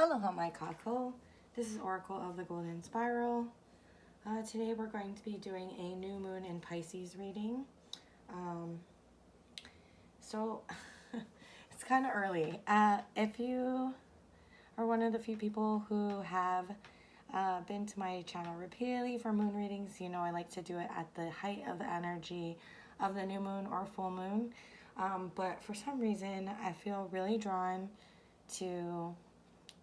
Aloha my kako. This is Oracle of the Golden Spiral. Today we're going to be doing a new moon in Pisces reading. So it's kind of early. If you are one of the few people who have been to my channel repeatedly for moon readings, you know I like to do it at the height of the energy of the new moon or full moon. But for some reason I feel really drawn to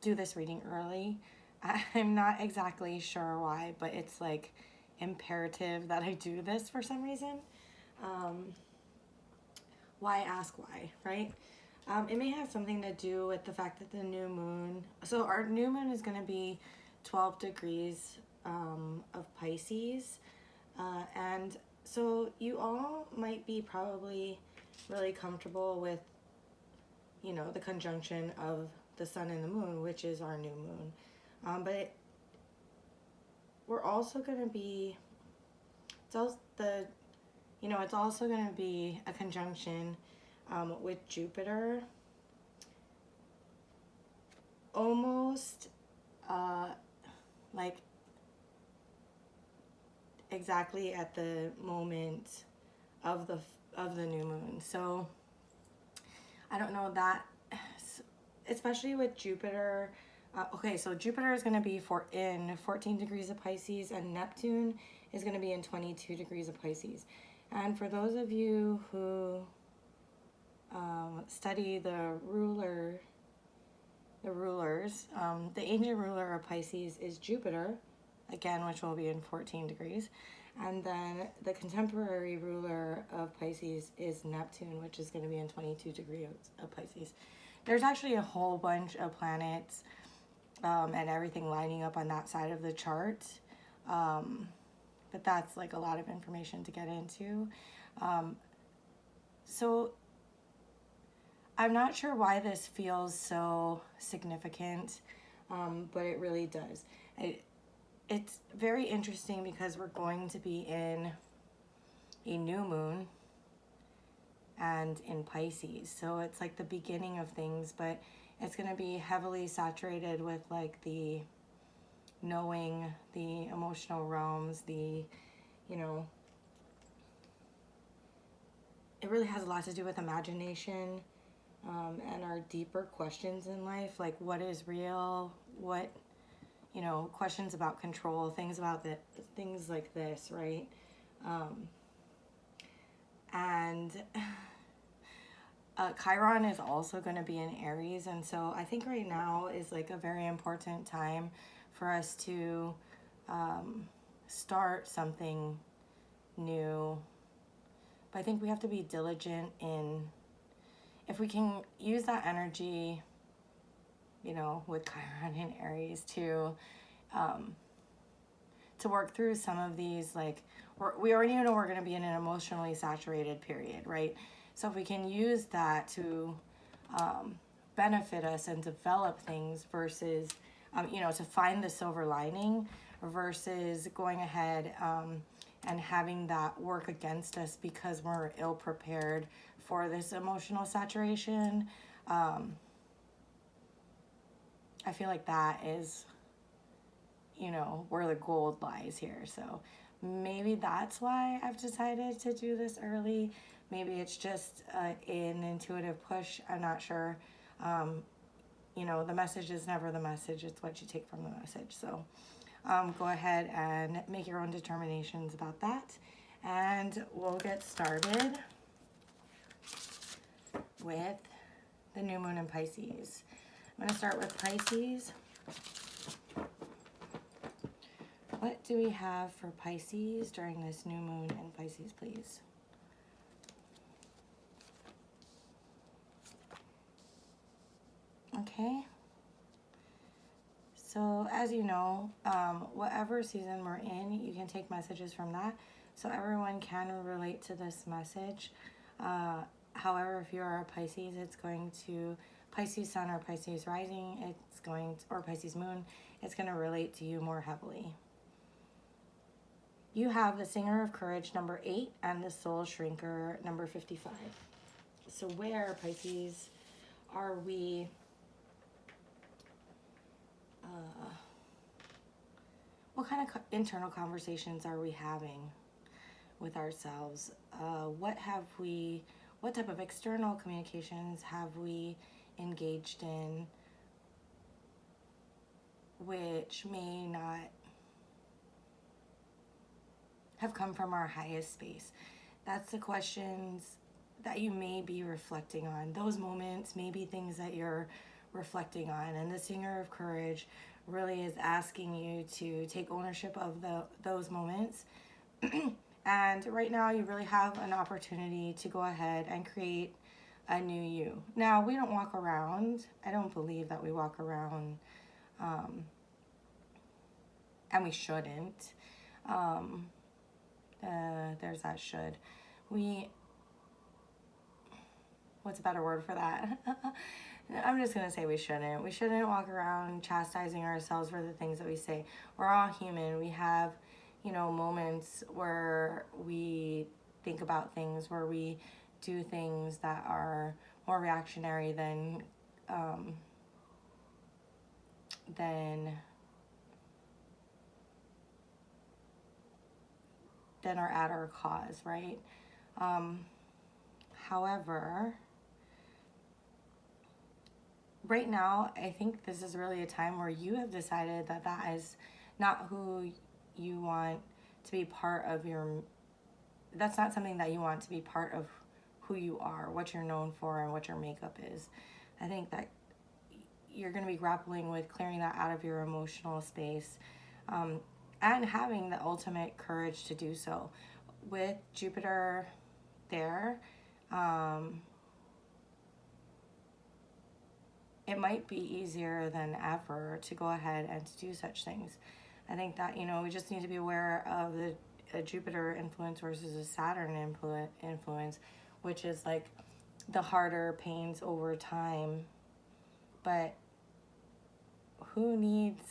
do this reading early. I'm not exactly sure why, but it's like imperative that I do this for some reason. Why ask why, right? It may have something to do with the fact that the new moon, so our new moon is going to be 12 degrees of Pisces. And so you all might be probably really comfortable with, you know, the conjunction of the sun and the moon, which is our new moon. But we're also going to be, it's also going to be a conjunction with Jupiter, almost like exactly at the moment of the new moon. So I don't know that, especially with Jupiter. Okay, so Jupiter is going to be in 14 degrees of Pisces, and Neptune is going to be in 22 degrees of Pisces. And for those of you who study the rulers, the ancient ruler of Pisces is Jupiter, again, which will be in 14 degrees. And then the contemporary ruler of Pisces is Neptune, which is going to be in 22 degrees of Pisces. There's actually a whole bunch of planets and everything lining up on that side of the chart. But that's like a lot of information to get into. So I'm not sure why this feels so significant, but it really does. It's very interesting because we're going to be in a new moon and in Pisces. So it's like the beginning of things, but it's going to be heavily saturated with like the knowing, the emotional realms, the, you know, it really has a lot to do with imagination and our deeper questions in life, like what is real, what, you know, questions about control, things like this, right? And Chiron is also going to be in Aries, and so I think right now is like a very important time for us to start something new. But I think we have to be diligent in, if we can use that energy, you know, with Chiron and Aries to work through some of these, like, we already know we're going to be in an emotionally saturated period, right? So if we can use that to benefit us and develop things versus, you know, to find the silver lining versus going ahead and having that work against us because we're ill prepared for this emotional saturation. I feel like that is, you know, where the gold lies here. So maybe that's why I've decided to do this early. Maybe it's just an intuitive push. I'm not sure. You know, the message is never the message. It's what you take from the message. So go ahead and make your own determinations about that. And we'll get started with the new moon in Pisces. I'm going to start with Pisces. What do we have for Pisces during this new moon in Pisces, please? Okay. So as you know, whatever season we're in, you can take messages from that. So everyone can relate to this message. However, if you are a Pisces, it's going to, Pisces sun or Pisces rising, it's going to, or Pisces moon, it's going to relate to you more heavily. You have the Singer of Courage, number 8, and the Soul Shrinker, number 55. So where, Pisces, are we what kind of internal conversations are we having with ourselves? What type of external communications have we engaged in which may not have come from our highest space? That's the questions that you may be reflecting on. Those moments may be things that you're reflecting on. And the Singer of Courage really is asking you to take ownership of those moments. And right now you really have an opportunity to go ahead and create a new you. Now, we don't walk around, I don't believe that we walk around, and we shouldn't. There's that should. What's a better word for that? I'm just going to say we shouldn't. We shouldn't walk around chastising ourselves for the things that we say. We're all human. We have, moments where we think about things, where we do things that are more reactionary than are at our cause, right? However, right now, I think this is really a time where you have decided that that is not who you want to be part of that's not something that you want to be part of who you are, what you're known for, and what your makeup is. I think that you're going to be grappling with clearing that out of your emotional space, and having the ultimate courage to do so. With Jupiter there, it might be easier than ever to go ahead and to do such things. I think that, we just need to be aware of the Jupiter influence versus a Saturn influence, which is like the harder pains over time. But who needs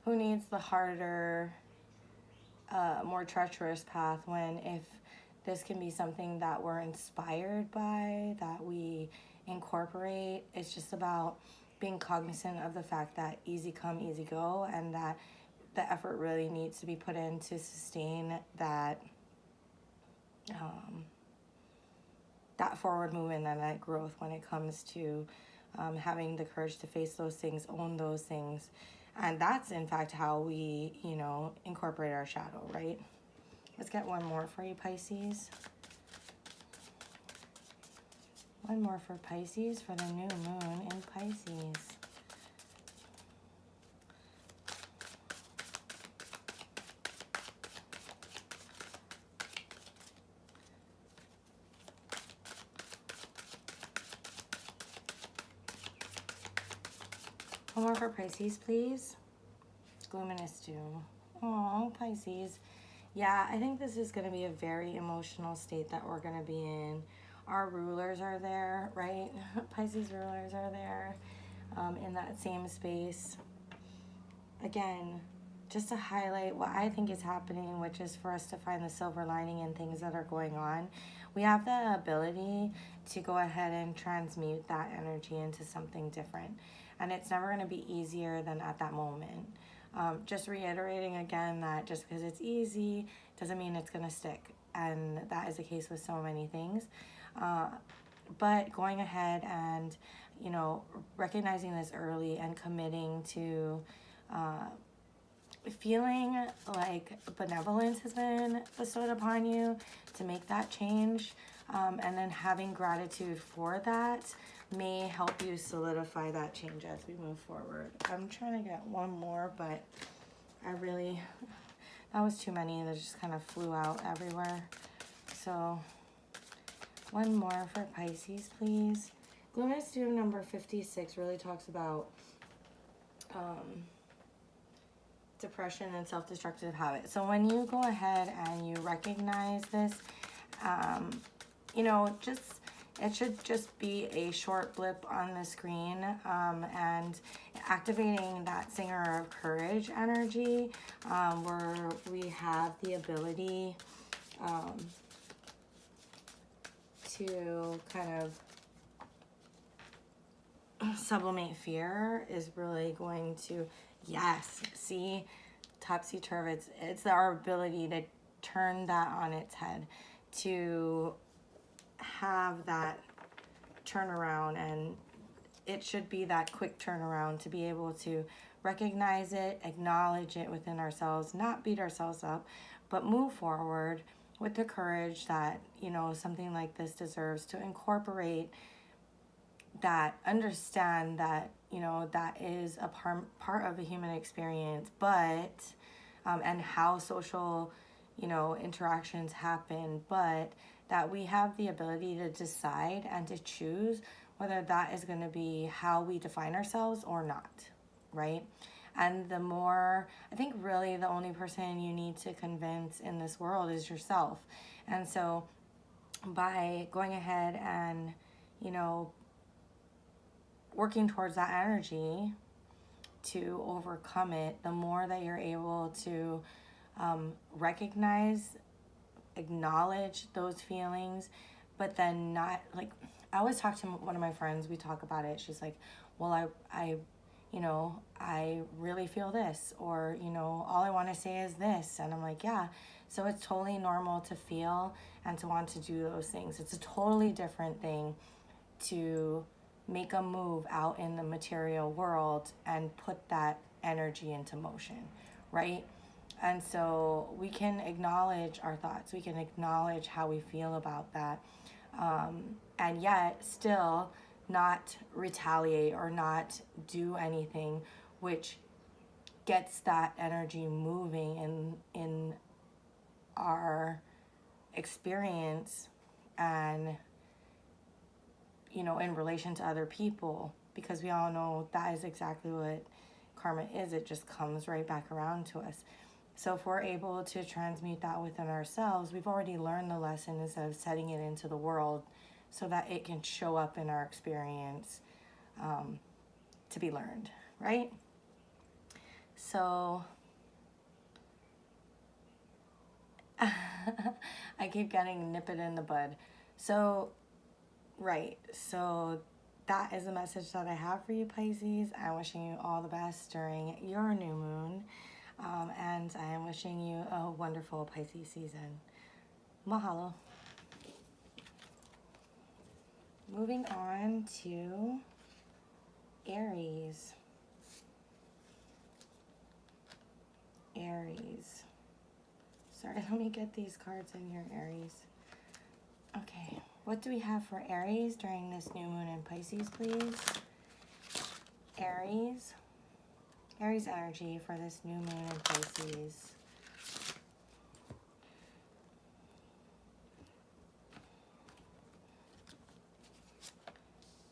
the harder, more treacherous path when if this can be something that we're inspired by, that we incorporate? It's just about being cognizant of the fact that easy come, easy go, and that the effort really needs to be put in to sustain that that forward movement and that growth when it comes to having the courage to face those things, own those things. And that's, in fact, how we, incorporate our shadow, right? Let's get one more for you, Pisces. One more for Pisces for the new moon in Pisces. One more for Pisces, please. Luminous Doom. Oh, Pisces. Yeah, I think this is going to be a very emotional state that we're going to be in. Our rulers are there, right? Pisces rulers are there in that same space. Again, just to highlight what I think is happening, which is for us to find the silver lining in things that are going on. We have the ability to go ahead and transmute that energy into something different. And it's never going to be easier than at that moment. Just reiterating again that just because it's easy doesn't mean it's going to stick. And that is the case with so many things. But going ahead and, recognizing this early and committing to feeling like benevolence has been bestowed upon you to make that change, and then having gratitude for that may help you solidify that change as we move forward. I'm trying to get one more, but that was too many that just kind of flew out everywhere. So one more for Pisces, please. Luminous Doom number 56 really talks about depression and self-destructive habits. So when you go ahead and you recognize this, it should just be a short blip on the screen, and activating that Singer of Courage energy, where we have the ability to kind of sublimate fear is really going to, yes, see, topsy-turvy. It's our ability to turn that on its head, to have that turnaround, and it should be that quick turnaround to be able to recognize it, acknowledge it within ourselves, not beat ourselves up, but move forward with the courage that, you know, something like this deserves, to incorporate that, understand that, you know, that is a part of a human experience, but, and how social, you know, interactions happen, but that we have the ability to decide and to choose whether that is going to be how we define ourselves or not, right? And the more, I think really the only person you need to convince in this world is yourself. And so by going ahead and, you know, working towards that energy to overcome it, the more that you're able to recognize, acknowledge those feelings, but then not, like, I always talk to one of my friends, we talk about it, she's like, well, I you know, I really feel this, or, you know, all I want to say is this, and I'm like, yeah, so it's totally normal to feel and to want to do those things. It's a totally different thing to make a move out in the material world and put that energy into motion, right? And so we can acknowledge our thoughts, we can acknowledge how we feel about that, and yet still not retaliate or not do anything which gets that energy moving in our experience, and, you know, in relation to other people, because we all know that is exactly what karma is. It just comes right back around to us. So if we're able to transmute that within ourselves, we've already learned the lesson instead of setting it into the world so that it can show up in our experience, to be learned, right? So I keep getting nip it in the bud. So, right, so that is a message that I have for you, Pisces. I'm wishing you all the best during your new moon. And I am wishing you a wonderful Pisces season. Mahalo. Moving on to Aries. Aries. Sorry, let me get these cards in here, Aries. Okay, what do we have for Aries during this new moon in Pisces, please? Aries. Aries energy for this new moon in Pisces.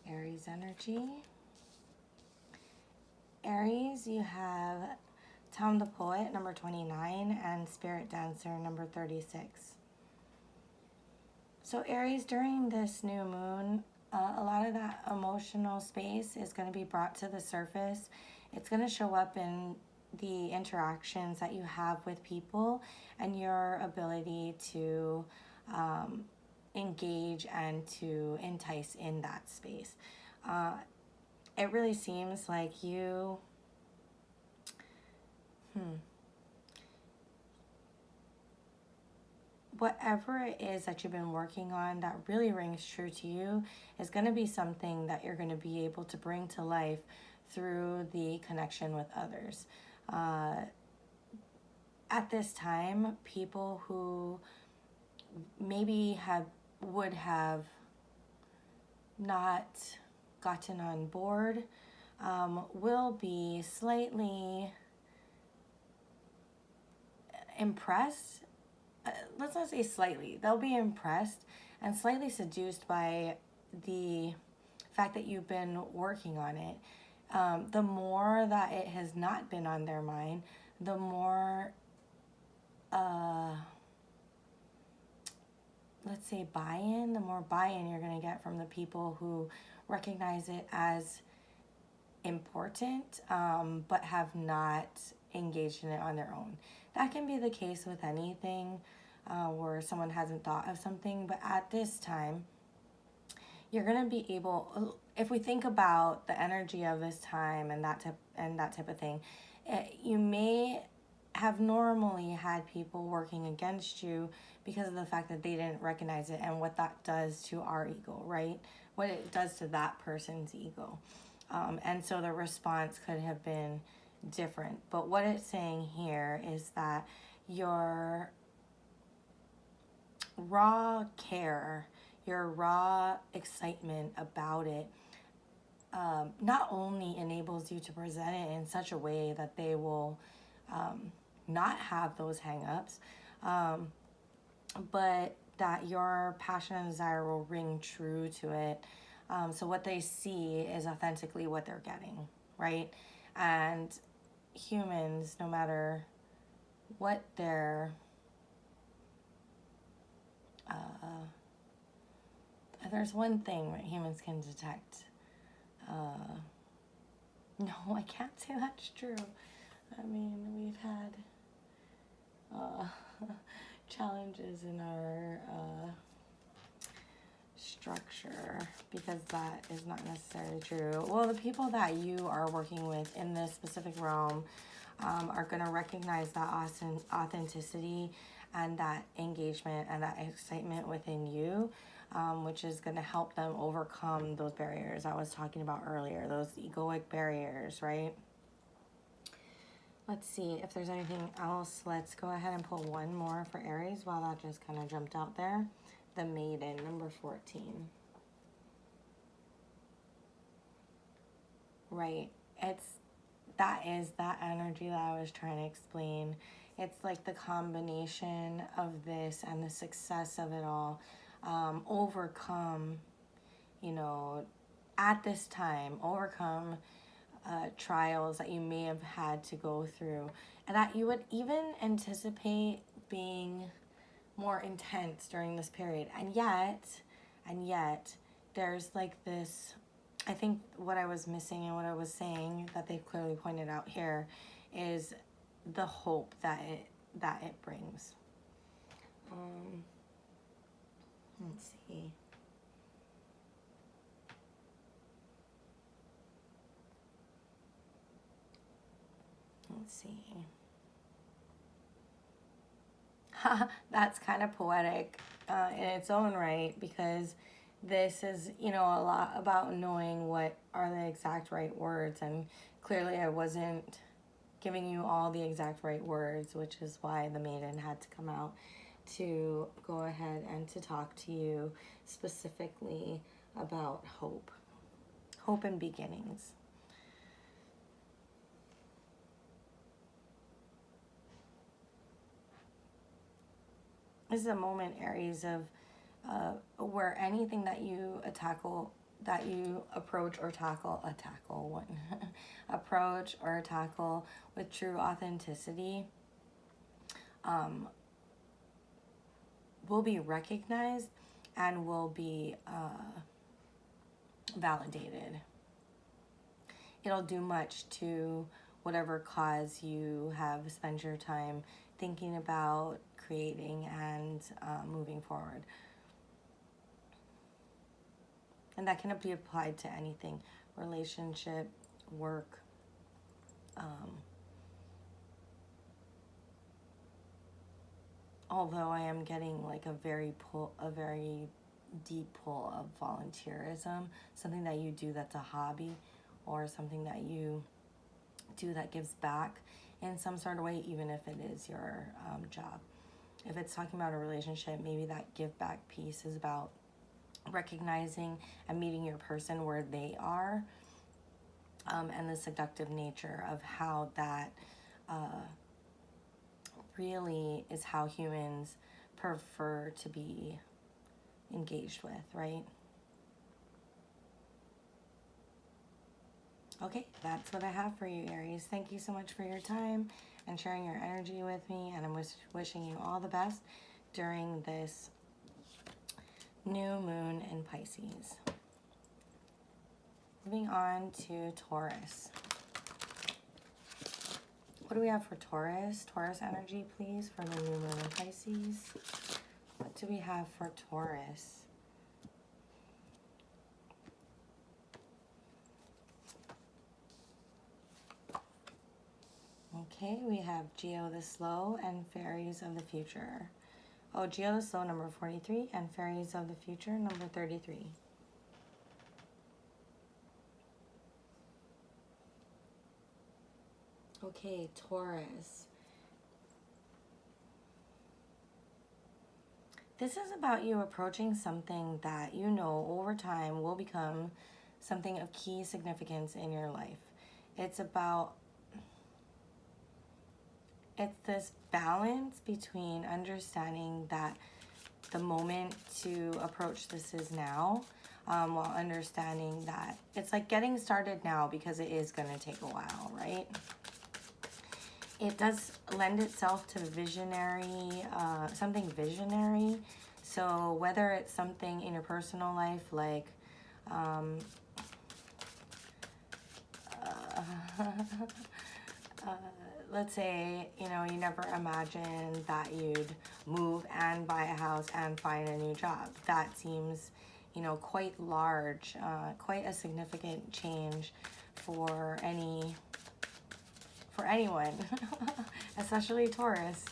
Aries energy. Aries, you have Tom the Poet, number 29, and Spirit Dancer, number 36. So Aries, during this new moon, a lot of that emotional space is going to be brought to the surface. It's going to show up in the interactions that you have with people and your ability to engage and to entice in that space. It really seems like you, whatever it is that you've been working on that really rings true to you is going to be something that you're going to be able to bring to life through the connection with others. At this time, people who maybe would have not gotten on board will be slightly impressed. Let's not say slightly. They'll be impressed and slightly seduced by the fact that you've been working on it. The more that it has not been on their mind, the more, let's say buy-in, the more buy-in you're going to get from the people who recognize it as important, but have not engaged in it on their own. That can be the case with anything where someone hasn't thought of something, but at this time, you're going to be able, if we think about the energy of this time and that type of thing, you may have normally had people working against you because of the fact that they didn't recognize it and what that does to our ego, right? What it does to that person's ego. And so the response could have been different. But what it's saying here is that your raw care, your raw excitement about it, not only enables you to present it in such a way that they will not have those hang-ups, but that your passion and desire will ring true to it. So what they see is authentically what they're getting, right? And humans, no matter what their there's one thing that humans can detect. No, I can't say that's true. I mean, we've had challenges in our structure, because that is not necessarily true. Well, the people that you are working with in this specific realm are going to recognize that authenticity and that engagement and that excitement within you, which is going to help them overcome those barriers I was talking about earlier, those egoic barriers, right? Let's see if there's anything else. Let's go ahead and pull one more for Aries while that just kind of jumped out there. The Maiden, number 14. Right. That is that energy that I was trying to explain. It's like the combination of this and the success of it all. Overcome, at this time, overcome trials that you may have had to go through, and that you would even anticipate being more intense during this period. And yet, there's like this, I think what I was missing and what I was saying that they've clearly pointed out here is the hope that it brings. Let's see. That's kind of poetic in its own right, because this is, a lot about knowing what are the exact right words. And clearly I wasn't giving you all the exact right words, which is why the Maiden had to come out to go ahead and to talk to you specifically about hope and beginnings. This is a moment, Aries, of where anything that you approach or tackle approach or tackle with true authenticity will be recognized and will be validated. It'll do much to whatever cause you have spent your time thinking about, creating, and moving forward. And that can be applied to anything: relationship, work, although I am getting like a very deep pull of volunteerism, something that you do that's a hobby, or something that you do that gives back in some sort of way, even if it is your job. If it's talking about a relationship, maybe that give back piece is about recognizing and meeting your person where they are, and the seductive nature of how that really is how humans prefer to be engaged with, right? Okay, that's what I have for you, Aries. Thank you so much for your time and sharing your energy with me, and I'm wishing you all the best during this new moon in Pisces. Moving on to Taurus. What do we have for Taurus? Taurus energy, please, for the new moon in Pisces. What do we have for Taurus? Okay, we have Geo the Slow and Fairies of the Future. Oh, Geo the Slow, number 43, and Fairies of the Future, number 33. Okay, Taurus. This is about you approaching something that you know over time will become something of key significance in your life. It's this balance between understanding that the moment to approach this is now, while understanding that it's like getting started now because it is going to take a while, right? It does lend itself to visionary, something visionary. So whether it's something in your personal life, like let's say, you know, you never imagined that you'd move and buy a house and find a new job. That seems, you know, quite large, quite a significant change for anyone, especially Taurus.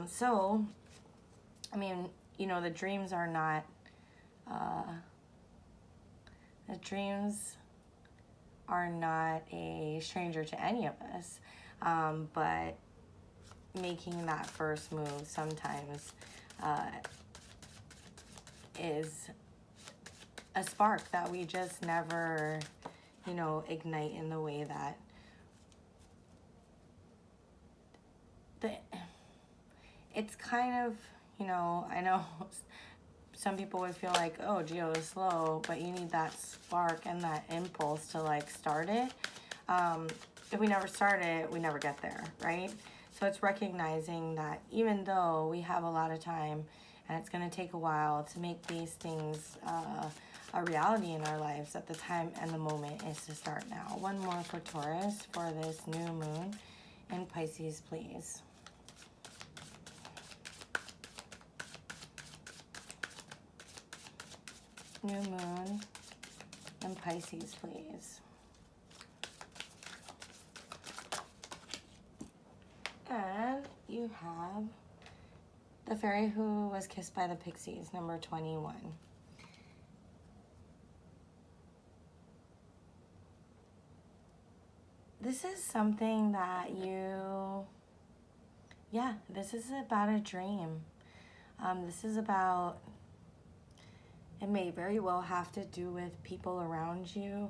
So, I mean, you know, the dreams are not, a stranger to any of us, but making that first move sometimes is a spark that we just never, you know, ignite in the way that it's kind of, you know, I know some people would feel like, oh, Geo is slow, but you need that spark and that impulse to like start it. If we never start it, we never get there, right? So it's recognizing that even though we have a lot of time and it's going to take a while to make these things a reality in our lives, at the time and the moment is to start now. One more for Taurus for this new moon in Pisces, please. New moon in Pisces, please. And you have the fairy who was kissed by the pixies, number 21. This is something that this is about a dream. This is about, it may very well have to do with people around you,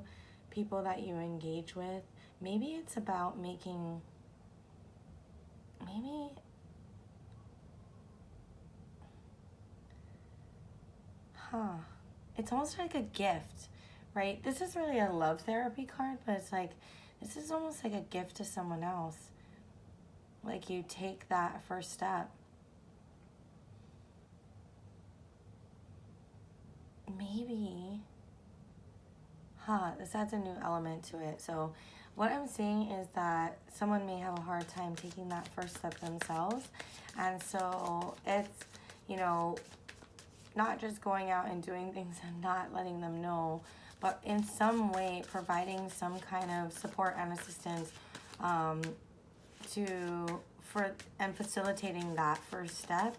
people that you engage with. Maybe it's about making, it's almost like a gift, right? This is really a love therapy card, but it's like, this is almost like a gift to someone else. Like you take that first step. Maybe, this adds a new element to it. So what I'm saying is that someone may have a hard time taking that first step themselves. And so it's, you know, not just going out and doing things and not letting them know, but in some way providing some kind of support and assistance and facilitating that first step,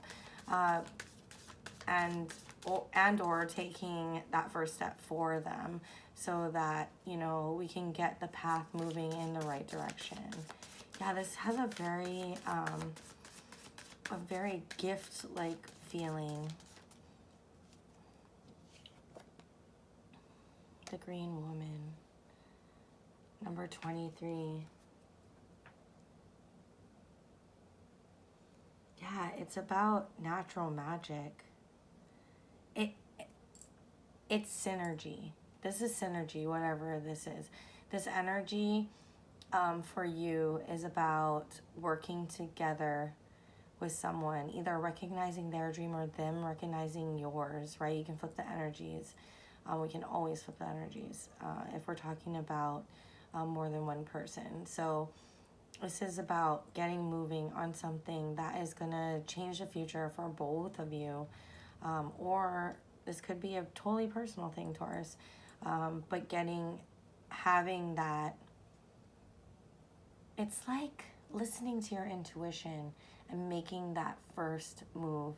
and or taking that first step for them, so that, you know, we can get the path moving in the right direction. Yeah, this has a very gift-like feeling. The Green Woman, number 23. Yeah, it's about natural magic. It's synergy. This is synergy, whatever this is. This energy for you is about working together with someone, either recognizing their dream or them recognizing yours, right? You can flip the energies. We can always flip the energies if we're talking about more than one person. So this is about getting moving on something that is going to change the future for both of you. Or this could be a totally personal thing, Taurus. But having that, it's like listening to your intuition and making that first move,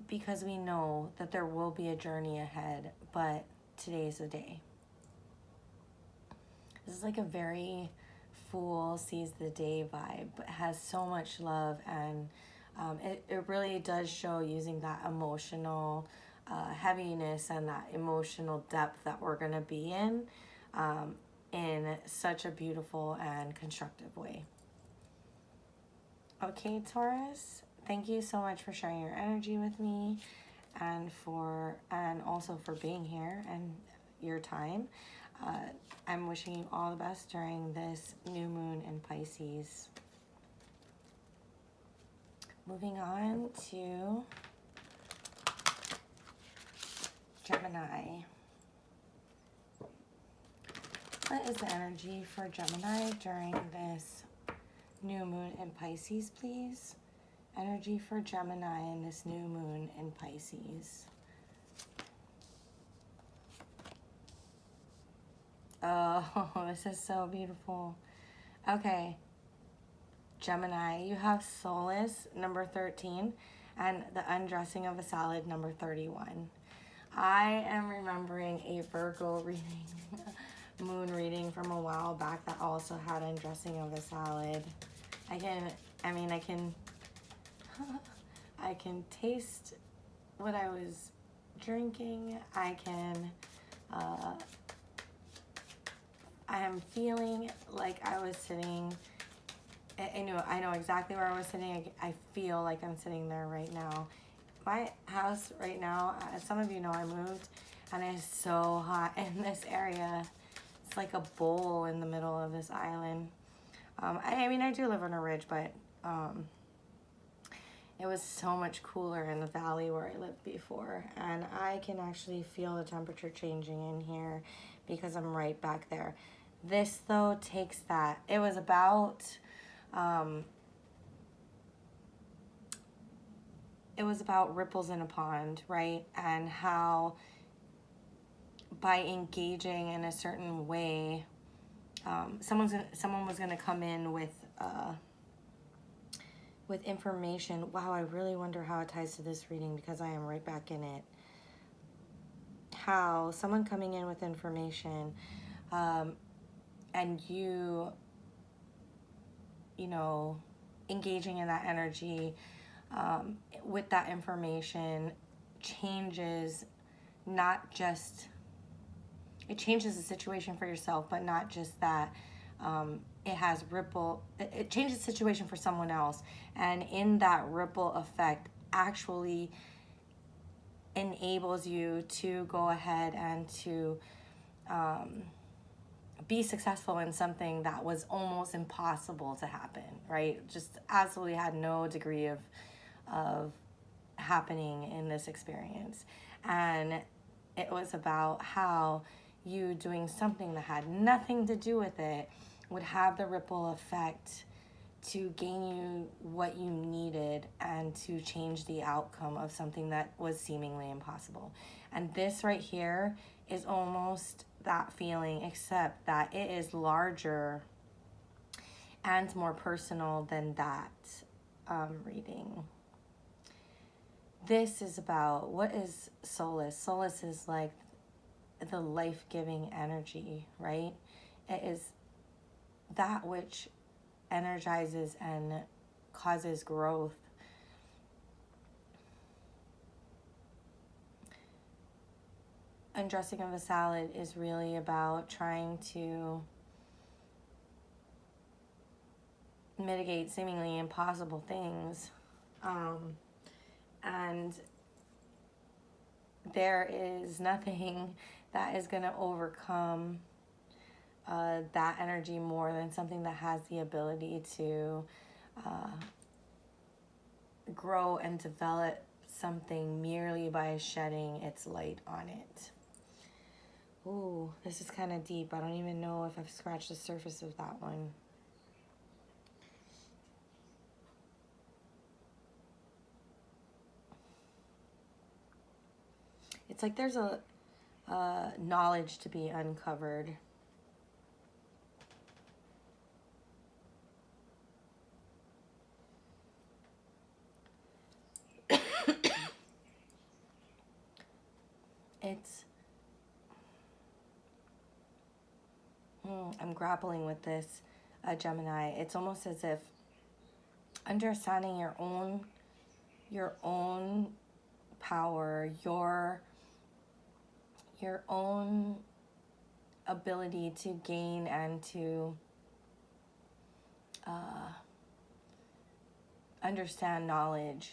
because we know that there will be a journey ahead, but today's the day. This is like a very Fool Sees the Day vibe, but has so much love, and it really does show using that emotional heaviness and that emotional depth that we're going to be in such a beautiful and constructive way. Okay, Taurus, thank you so much for sharing your energy with me, and also for being here and your time. I'm wishing you all the best during this new moon in Pisces. Moving on to Gemini. What is the energy for Gemini during this new moon in Pisces, please? Energy for Gemini in this new moon in Pisces. Oh, this is so beautiful. Okay. Gemini, you have Solace, number 13, and the Undressing of a Salad, number 31. I am remembering a Virgo reading, moon reading from a while back that also had Undressing of a Salad. I can taste what I was drinking. I am feeling like I was sitting. I know exactly where I was sitting. I feel like I'm sitting there right now. My house right now, as some of you know, I moved, and it's so hot in this area. It's like a bowl in the middle of this island. I do live on a ridge, but it was so much cooler in the valley where I lived before, and I can actually feel the temperature changing in here because I'm right back there. This, though, takes that. It was about ripples in a pond, right? And how by engaging in a certain way, someone was gonna come in with information. Wow, I really wonder how it ties to this reading, because I am right back in it. How someone coming in with information, and you know, engaging in that energy with that information changes it changes the situation for yourself, but not just that. It changes the situation for someone else, and in that ripple effect actually enables you to go ahead and to be successful in something that was almost impossible to happen, right? Just absolutely had no degree of happening in this experience. And it was about how you doing something that had nothing to do with it would have the ripple effect to gain you what you needed and to change the outcome of something that was seemingly impossible. And this right here is almost that feeling, except that it is larger and more personal than that reading. This is about, what is solace? Solace is like the life-giving energy, right? It is that which energizes and causes growth. Undressing of a Salad is really about trying to mitigate seemingly impossible things. And there is nothing that is going to overcome that energy more than something that has the ability to grow and develop something merely by shedding its light on it. Ooh, this is kind of deep. I don't even know if I've scratched the surface of that one. It's like there's a knowledge to be uncovered. it's, I'm grappling with this, Gemini. It's almost as if understanding your own power, your own ability to gain and to understand knowledge.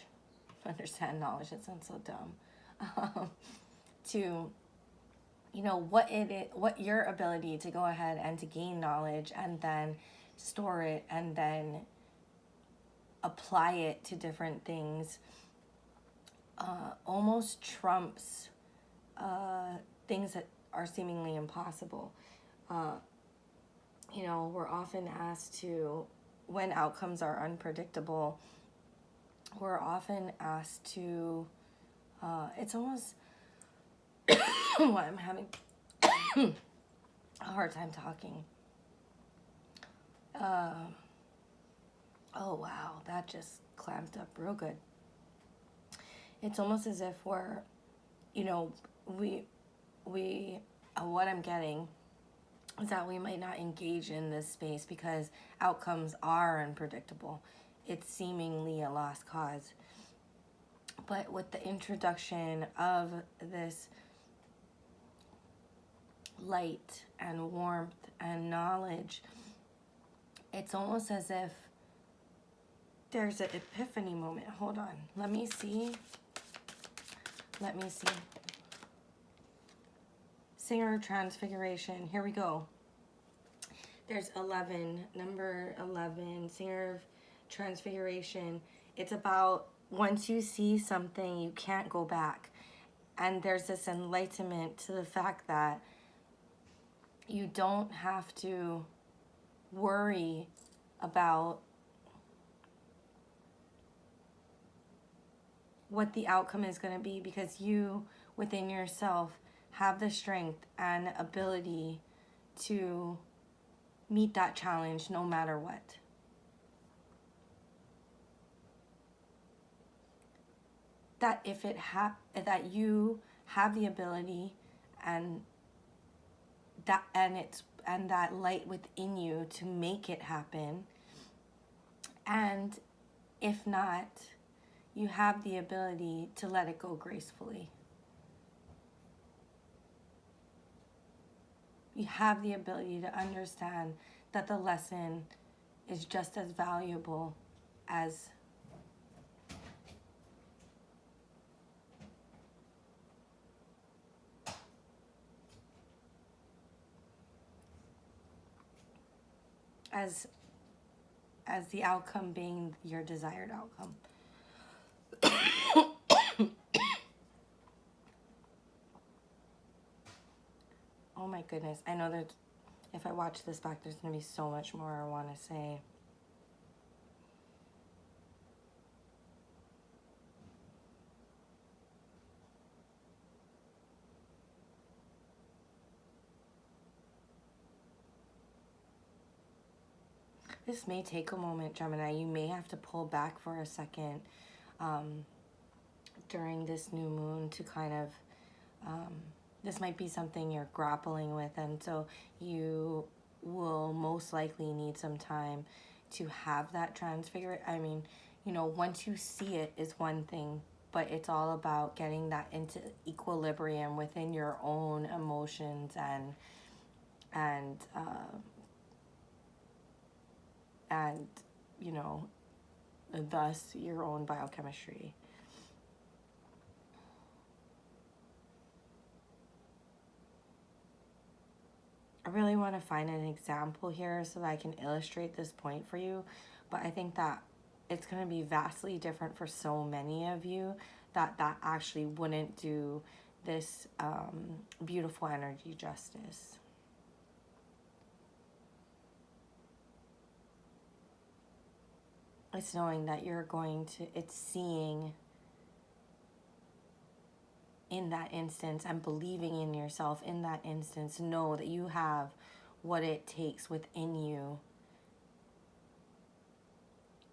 Understand knowledge, it sounds so dumb. To, you know, what your ability to go ahead and to gain knowledge and then store it and then apply it to different things almost trumps things that are seemingly impossible. You know, we're often asked to, when outcomes are unpredictable, we're often asked to, it's almost, what, I'm having a hard time talking. Oh wow, that just clamped up real good. It's almost as if we're, you know, we what I'm getting is that we might not engage in this space because outcomes are unpredictable. It's seemingly a lost cause. But with the introduction of this light and warmth and knowledge, it's almost as if there's an epiphany moment. Hold on. Let me see. Singer Transfiguration. Here we go. There's 11. Number 11. Singer of Transfiguration. It's about once you see something, you can't go back. And there's this enlightenment to the fact that you don't have to worry about what the outcome is going to be, because you within yourself have the strength and ability to meet that challenge no matter what. That if it that you have the ability and that light within you to make it happen, and if not, you have the ability to let it go gracefully. You have the ability to understand that the lesson is just as valuable as the outcome being your desired outcome. Oh my goodness. I know that if I watch this back, there's going to be so much more I want to say. This may take a moment, Gemini. You may have to pull back for a second during this new moon to kind of, this might be something you're grappling with, and so you will most likely need some time to have that transfiguration. I mean, you know, once you see it is one thing, but it's all about getting that into equilibrium within your own emotions and you know, thus your own biochemistry. I really want to find an example here so that I can illustrate this point for you, but I think that it's going to be vastly different for so many of you that actually wouldn't do this beautiful energy justice. It's knowing that you're going to, it's seeing in that instance and believing in yourself in that instance. Know that you have what it takes within you,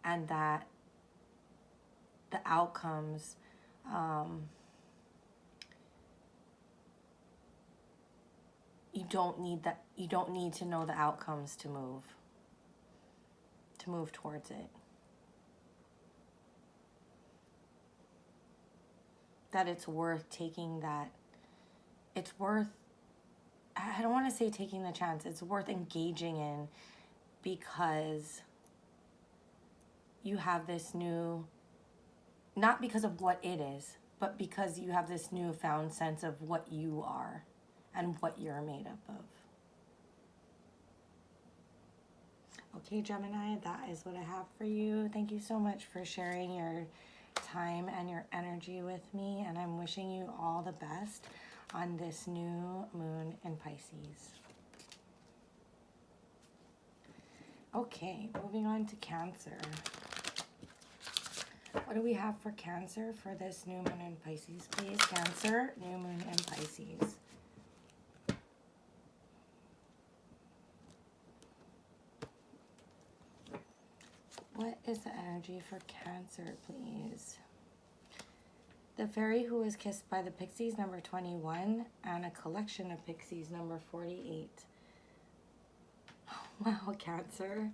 and that the outcomes you don't need that. You don't need to know the outcomes to move towards it. That it's worth taking that. It's worth, I don't want to say taking the chance. It's worth engaging in, because you have this new, not because of what it is, but because you have this newfound sense of what you are and what you're made up of. Okay, Gemini, that is what I have for you. Thank you so much for sharing your time and your energy with me, and I'm wishing you all the best on this new moon in Pisces. Okay, moving on to Cancer. What do we have for Cancer for this new moon in Pisces, please? Cancer, new moon in Pisces. What is the energy for Cancer, please? The Fairy Who Was Kissed by the Pixies, number 21, and a collection of Pixies, number 48. Wow, Cancer.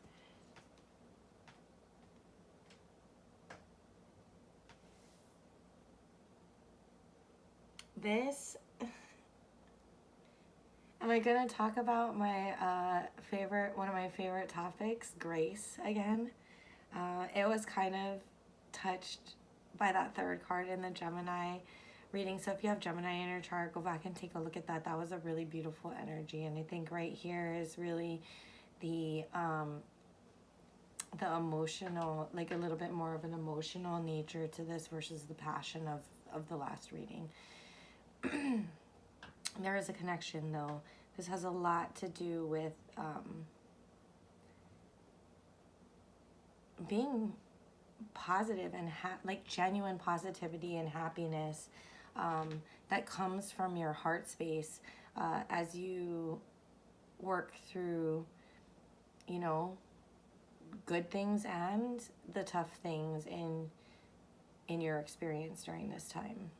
This, am I going to talk about my one of my favorite topics, grace, again? It was kind of touched by that third card in the Gemini reading. So if you have Gemini in your chart, go back and take a look at that. That was a really beautiful energy. And I think right here is really the emotional, like a little bit more of an emotional nature to this versus the passion of the last reading. There is a connection, though. This has a lot to do with being positive and like genuine positivity and happiness that comes from your heart space as you work through, you know, good things and the tough things in your experience during this time.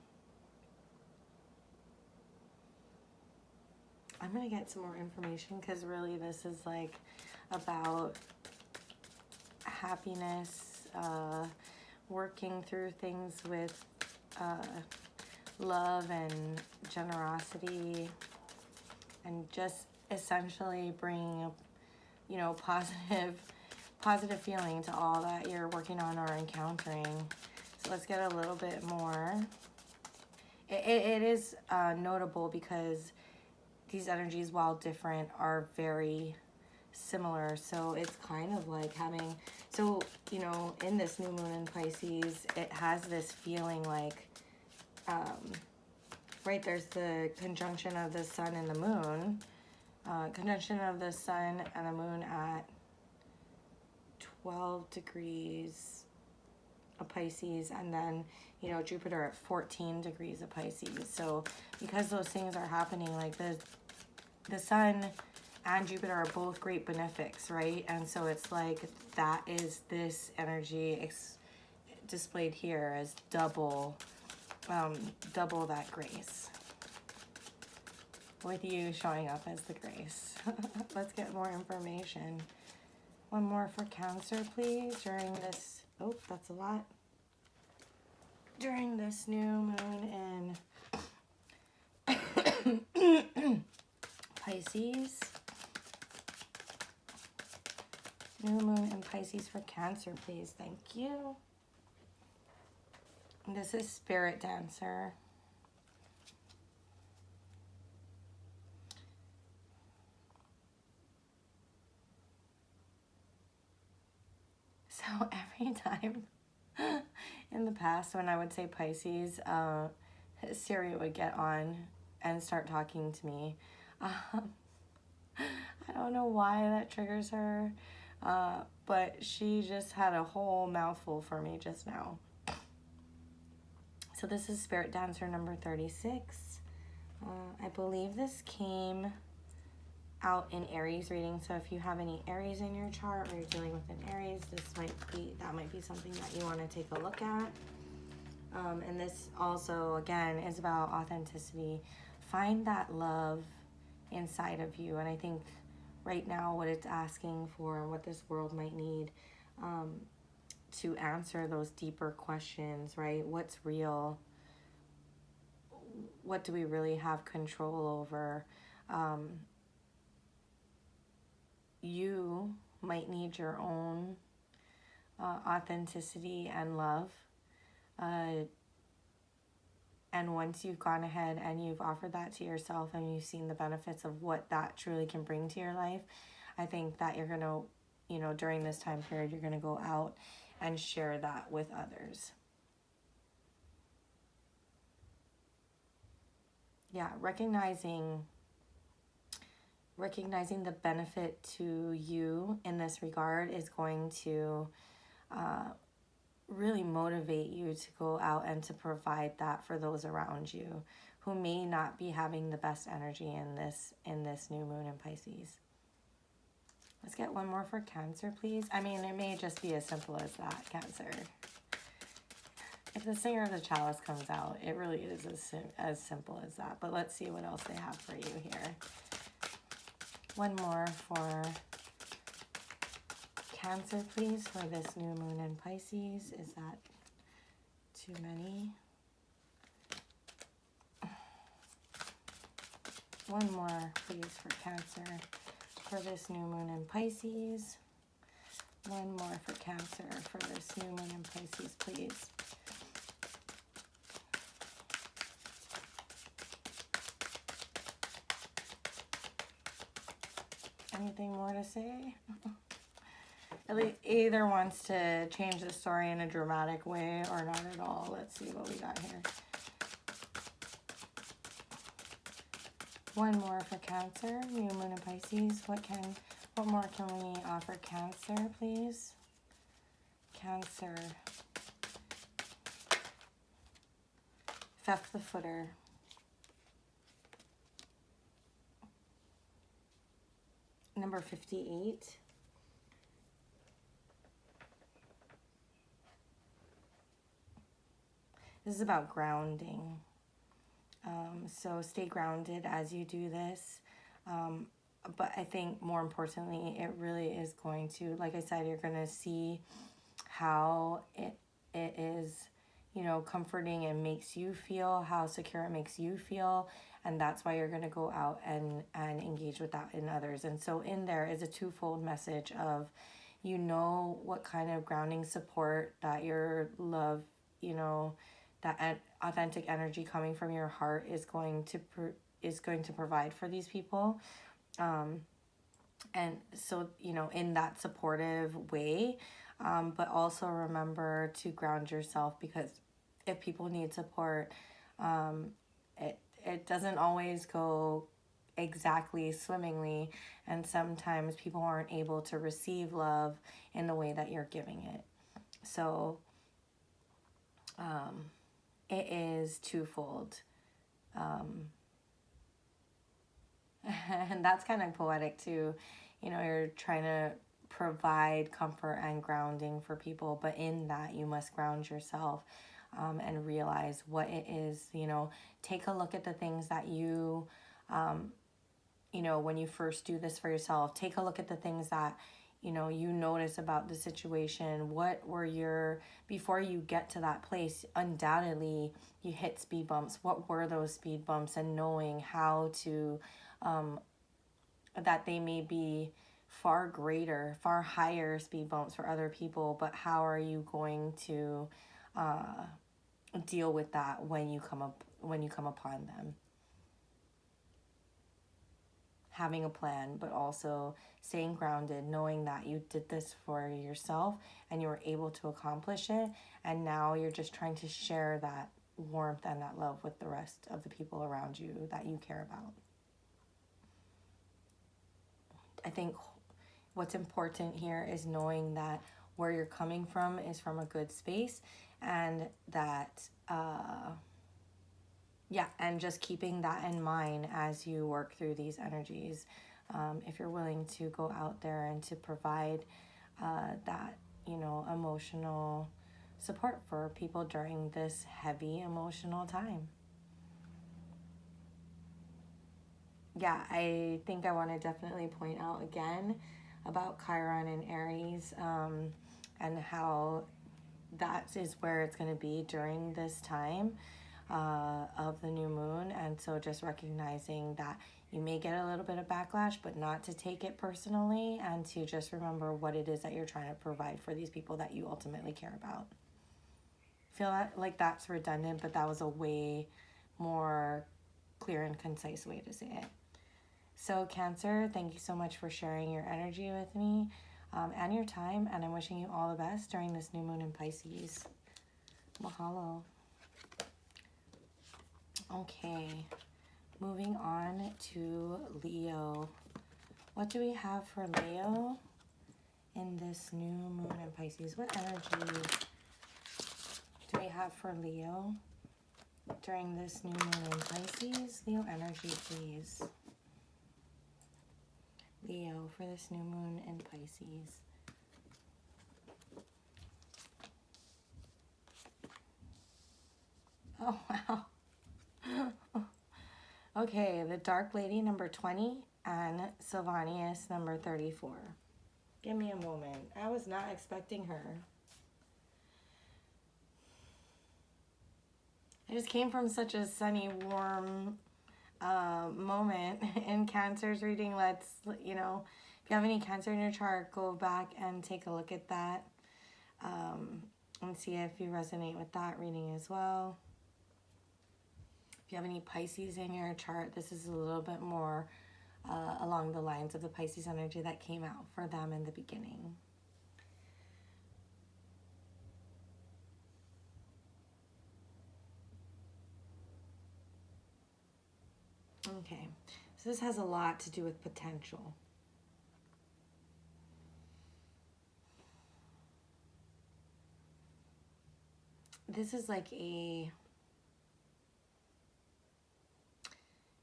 I'm gonna get some more information, because really this is like about happiness, working through things with love and generosity, and just essentially bringing, you know, positive feeling to all that you're working on or encountering. So let's get a little bit more. It is notable because these energies, while different, are very similar. So it's kind of like having, so, you know, in this new moon in Pisces, it has this feeling like, right, there's the conjunction of the sun and the moon, conjunction of the sun and the moon at 12 degrees of Pisces, and then, you know, Jupiter at 14 degrees of Pisces. So because those things are happening, like the sun and Jupiter are both great benefics, right? And so it's like that is this energy displayed here as double that grace, with you showing up as the grace. Let's get more information. One more for Cancer, please, during this, oh, that's a lot. During this new moon in Pisces. New moon in Pisces for Cancer, please. Thank you. And this is Spirit Dancer. So every time in the past when I would say Pisces, Siri would get on and start talking to me. I don't know why that triggers her, but she just had a whole mouthful for me just now. So this is Spirit Dancer number 36. I believe this came out in Aries reading. So if you have any Aries in your chart, or you're dealing with an Aries, that might be something that you want to take a look at. And this also, again, is about authenticity. Find that love inside of you. And I think right now what it's asking for and what this world might need to answer those deeper questions, right? What's real? What do we really have control over? You might need your own authenticity and love. And once you've gone ahead and you've offered that to yourself and you've seen the benefits of what that truly can bring to your life, I think that you're going to, you know, during this time period, you're going to go out and share that with others. Yeah, recognizing the benefit to you in this regard is going to really motivate you to go out and to provide that for those around you who may not be having the best energy in this new moon in Pisces. Let's get one more for Cancer, please. I mean, it may just be as simple as that, Cancer. If the Singer of the Chalice comes out, it really is as simple as that. But let's see what else they have for you here. One more for Cancer, please, for this new moon in Pisces. Is that too many? One more, please, for Cancer for this new moon in Pisces. One more for Cancer for this new moon in Pisces, please. Anything more to say? It either wants to change the story in a dramatic way or not at all. Let's see what we got here. One more for Cancer, new moon in Pisces. What more can we offer Cancer, please? Cancer. Fifth the footer. Number 58. This is about grounding. So stay grounded as you do this. But I think more importantly, it really is going to, like I said, you're going to see how it is, you know, comforting and makes you feel, how secure it makes you feel. And that's why you're going to go out and engage with that in others. And so in there is a twofold message of, you know, what kind of grounding support that your love, you know, that authentic energy coming from your heart is going to provide for these people. And so, you know, in that supportive way, but also remember to ground yourself, because if people need support, it doesn't always go exactly swimmingly, and sometimes people aren't able to receive love in the way that you're giving it. So it is twofold. And that's kind of poetic too. You know, you're trying to provide comfort and grounding for people, but in that you must ground yourself and realize what it is. You know, take a look at the things that you, you know, when you first do this for yourself, take a look at the things that, you know, you notice about the situation. What were your, before you get to that place, undoubtedly you hit speed bumps. What were those speed bumps? And knowing how to, that they may be far greater, far higher speed bumps for other people, but how are you going to deal with that when you come upon them? Having a plan, but also staying grounded, knowing that you did this for yourself and you were able to accomplish it, and now you're just trying to share that warmth and that love with the rest of the people around you that you care about. I think what's important here is knowing that where you're coming from is from a good space, and that and just keeping that in mind as you work through these energies. If you're willing to go out there and to provide that, you know, emotional support for people during this heavy emotional time. yeah, I think I want to definitely point out again about Chiron and Aries, and how that is where it's going to be during this time of the new moon. And so just recognizing that you may get a little bit of backlash, but not to take it personally, and to just remember what it is that you're trying to provide for these people that you ultimately care about. Feel that like that's redundant, but that was a way more clear and concise way to say it. So Cancer, thank you so much for sharing your energy with me and your time, and I'm wishing you all the best during this new moon in Pisces. Mahalo. Okay, moving on to Leo. What do we have for Leo in this new moon in Pisces? What energy do we have for Leo during this new moon in Pisces? Leo energy, please. Leo for this new moon in Pisces. Oh, wow. Okay, the Dark Lady number 20 and Sylvanius number 34. Give me a moment. I was not expecting her. I just came from such a sunny, warm moment in Cancer's reading. Let's, if you have any Cancer in your chart, go back and take a look at that and see if you resonate with that reading as well. If you have any Pisces in your chart, this is a little bit more along the lines of the Pisces energy that came out for them in the beginning. Okay, so this has a lot to do with potential. This is like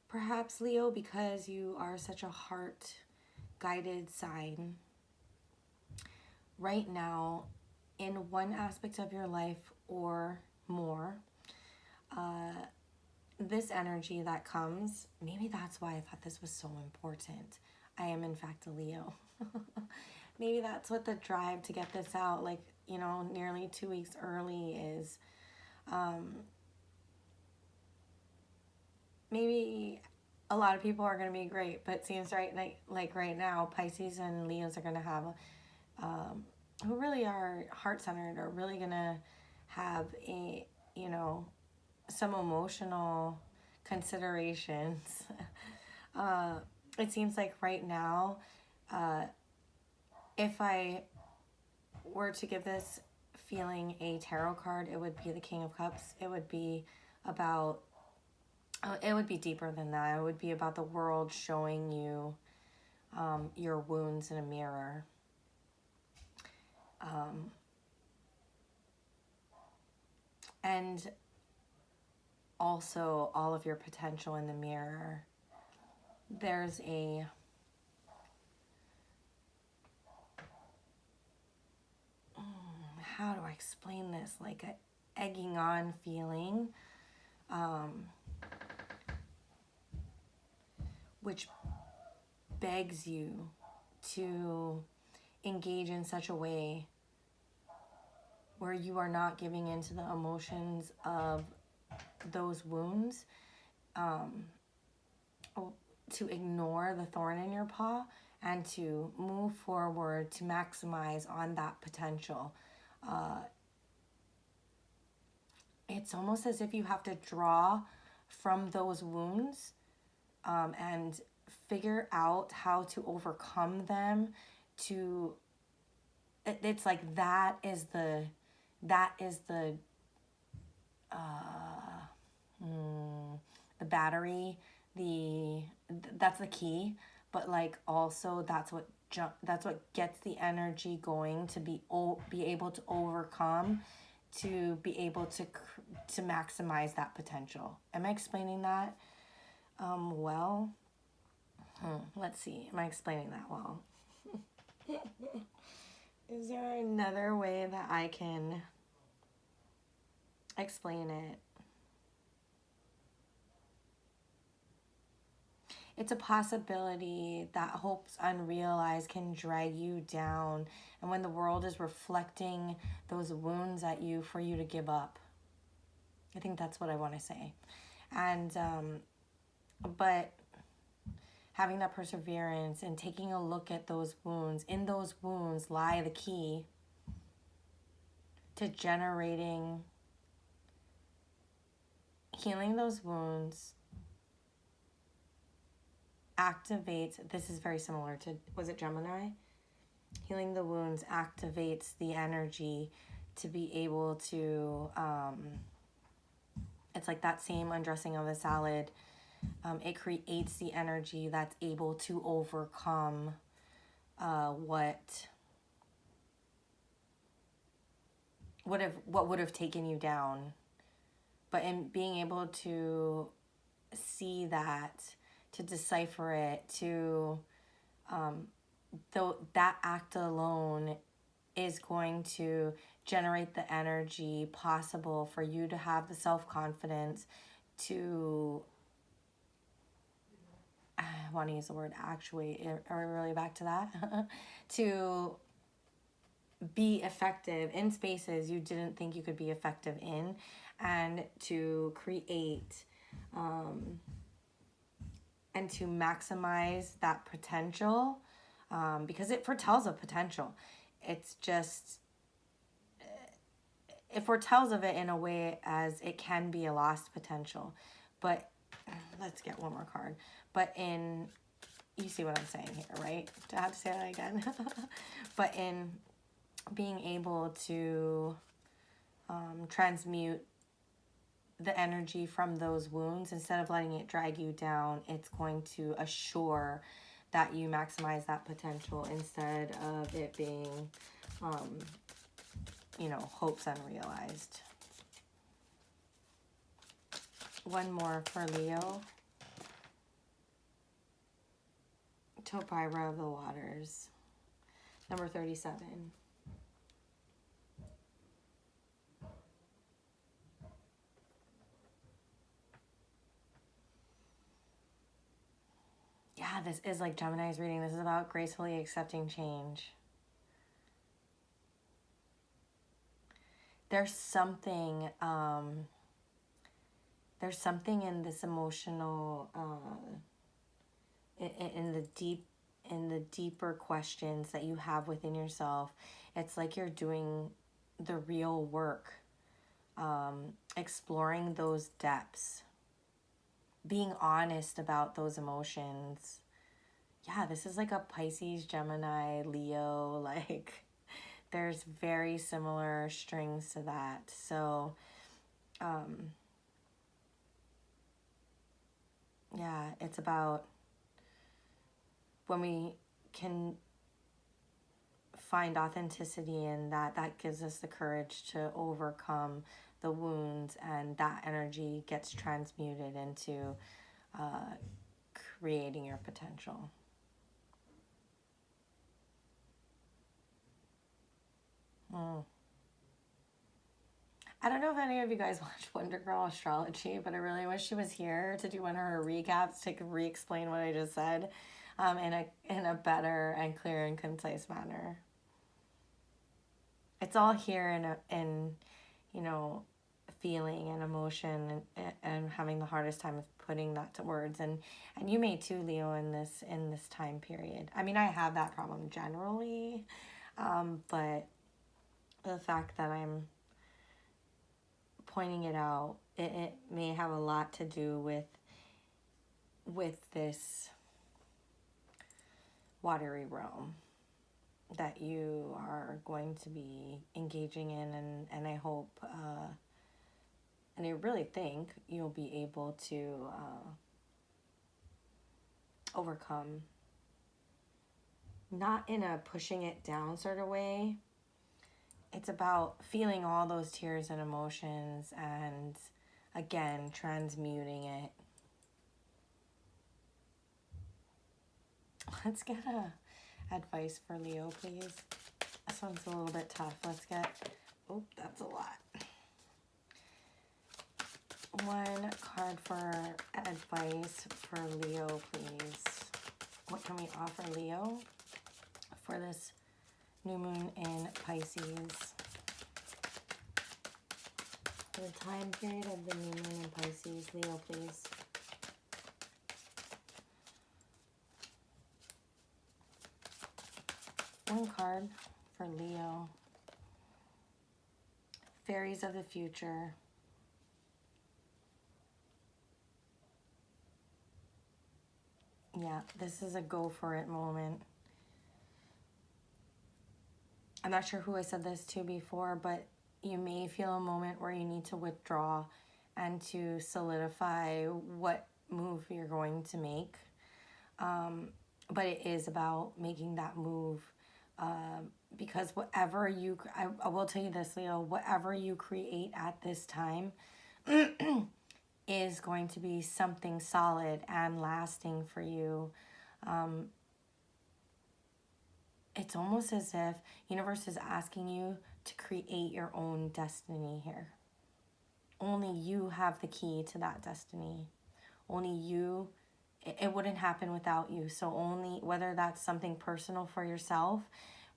perhaps Leo, because you are such a heart-guided sign, right now, in one aspect of your life or more, this energy that comes, maybe that's why I thought this was so important. I am in fact a Leo. Maybe that's what the drive to get this out, like, nearly 2 weeks early is, maybe a lot of people are going to be great, but it seems like right now, Pisces and Leos are going to have, who really are heart-centered, are really going to have some emotional considerations. It seems like right now, if I were to give this feeling a tarot card, it would be the King of Cups. It would be about, it would be deeper than that. It would be about the world showing you your wounds in a mirror. And also all of your potential in the mirror. There's a how do I explain this? Like a egging on feeling, which begs you to engage in such a way where you are not giving into the emotions of those wounds, to ignore the thorn in your paw and to move forward to maximize on that potential. It's almost as if you have to draw from those wounds and figure out how to overcome them. It's like that is the battery, that's the key, but like also that's what gets the energy going to be able to overcome, to be able to maximize that potential. Am I explaining that well? Let's see. Am I explaining that well? Is there another way that I can explain it? it's a possibility that hopes unrealized can drag you down. And when the world is reflecting those wounds at you, for you to give up. I think that's what I want to say. And, but having that perseverance and taking a look at those wounds, in those wounds lie the key to generating, healing those wounds, activates, this is very similar to, was it Gemini? Healing the wounds activates the energy to be able to, it's like that same undressing of a salad. It creates the energy that's able to overcome what would have taken you down. But in being able to see that, to decipher it, to though that act alone is going to generate the energy possible for you to have the self-confidence to, I want to use the word actuate, are we really back to that? To be effective in spaces you didn't think you could be effective in, and to create and to maximize that potential, because it foretells of potential. It's just, it foretells of it in a way as it can be a lost potential. But let's get one more card. But in, you see what I'm saying here, right? Do I have to say that again? But in being able to transmute the energy from those wounds, instead of letting it drag you down, it's going to assure that you maximize that potential instead of it being, you know, hopes unrealized. One more for Leo. Topira of the Waters, number 37. Yeah, this is like Gemini's reading. This is about gracefully accepting change. There's something in this emotional, in the deeper questions that you have within yourself. It's like you're doing the real work, exploring those depths, being honest about those emotions. Yeah, this is like a Pisces, Gemini, Leo, like there's very similar strings to that. So, yeah, it's about when we can find authenticity in that, that gives us the courage to overcome the wounds, and that energy gets transmuted into creating your potential. I don't know if any of you guys watch Wonder Girl Astrology, but I really wish she was here to do one of her recaps to re-explain what I just said in a better and clear and concise manner. It's all here in you know, feeling and emotion and having the hardest time of putting that to words, and you may too, Leo, in this time period. I mean, I have that problem generally, but the fact that I'm pointing it out, it may have a lot to do with this watery realm that you are going to be engaging in, and I hope and I really think you'll be able to overcome, not in a pushing it down sort of way. It's about feeling all those tears and emotions and, again, transmuting it. Let's get advice for Leo, please. This one's a little bit tough. Let's get, oh, that's a lot. One card for advice for Leo, please. What can we offer Leo for this new moon in Pisces? For the time period of the new moon in Pisces, Leo, please. One card for Leo. Fairies of the future. Yeah, this is a go for it moment. I'm not sure who I said this to before, but you may feel a moment where you need to withdraw and to solidify what move you're going to make. But it is about making that move. Because whatever you, I will tell you this, Leo, whatever you create at this time is going to be something solid and lasting for you. It's almost as if universe is asking you to create your own destiny here. Only you have the key to that destiny. Only you, it wouldn't happen without you. So only, whether that's something personal for yourself,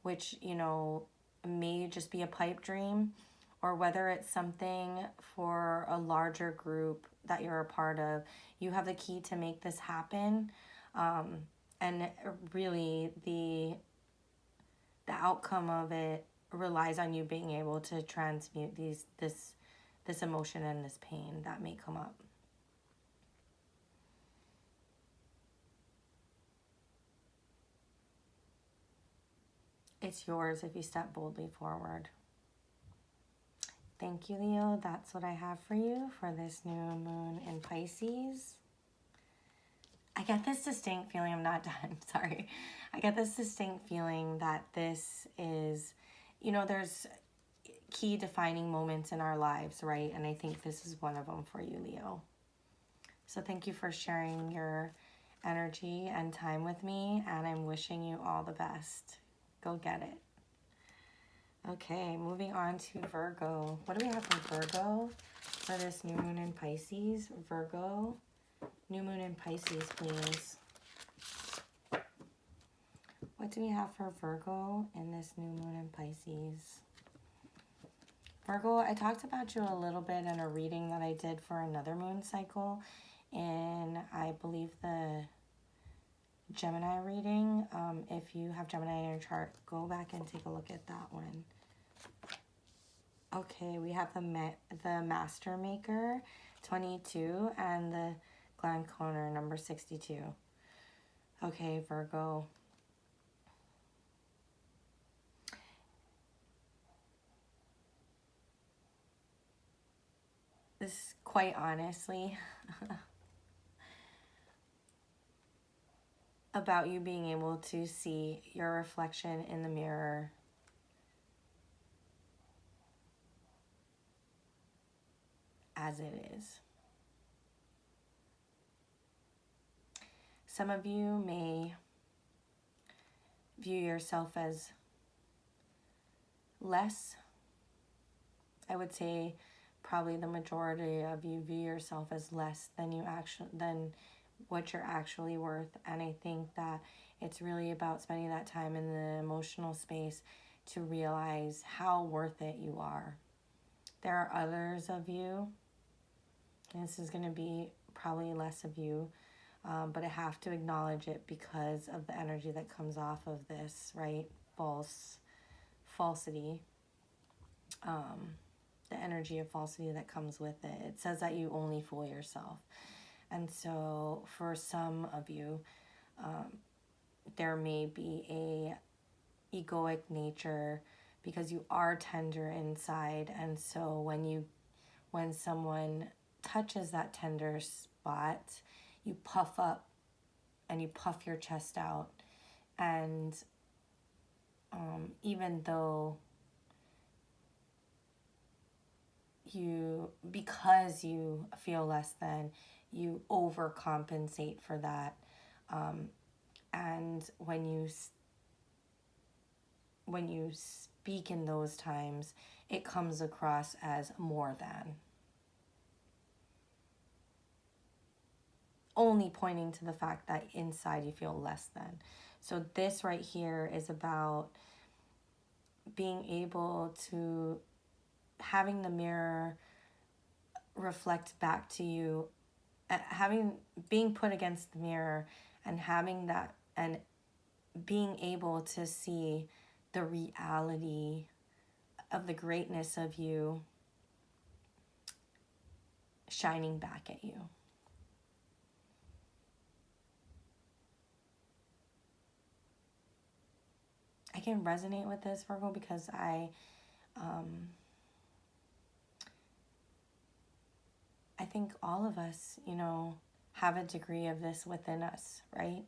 which, you know, may just be a pipe dream, or whether it's something for a larger group that you're a part of, you have the key to make this happen. And really the outcome of it relies on you being able to transmute this emotion and this pain that may come up. It's yours if you step boldly forward. Thank you, Leo. That's what I have for you for this new moon in Pisces. I get this distinct feeling, I'm not done, sorry. I get this distinct feeling that this is, you know, there's key defining moments in our lives, right? And I think this is one of them for you, Leo. So thank you for sharing your energy and time with me, and I'm wishing you all the best. Go get it. Okay, moving on to Virgo. What do we have for Virgo for this new moon in Pisces? Virgo, new moon in Pisces, please. What do we have for Virgo in this new moon in Pisces? Virgo, I talked about you a little bit in a reading that I did for another moon cycle, and I believe the Gemini reading. If you have Gemini in your chart, go back and take a look at that one. Okay, we have the Master Maker, 22, and the Gland Conner, number 62. Okay, Virgo. This, quite honestly, about you being able to see your reflection in the mirror as it is. Some of you may view yourself as less. I would say probably the majority of you view yourself as less than what you're actually worth. And I think that it's really about spending that time in the emotional space to realize how worth it you are. There are others of you, and this is going to be probably less of you, but I have to acknowledge it because of the energy that comes off of this, right? Falsity. The energy of falsity that comes with it. It says that you only fool yourself. And so for some of you, there may be a egoic nature because you are tender inside. And so when someone touches that tender spot, you puff up and you puff your chest out. And even though because you feel less than, you overcompensate for that. And when you speak in those times, it comes across as more than. only pointing to the fact that inside you feel less than. So this right here is about being able to, having the mirror reflect back to you, being put against the mirror and having that, and being able to see the reality of the greatness of you shining back at you. I can resonate with this, Virgo, because I think all of us, you know, have a degree of this within us, right?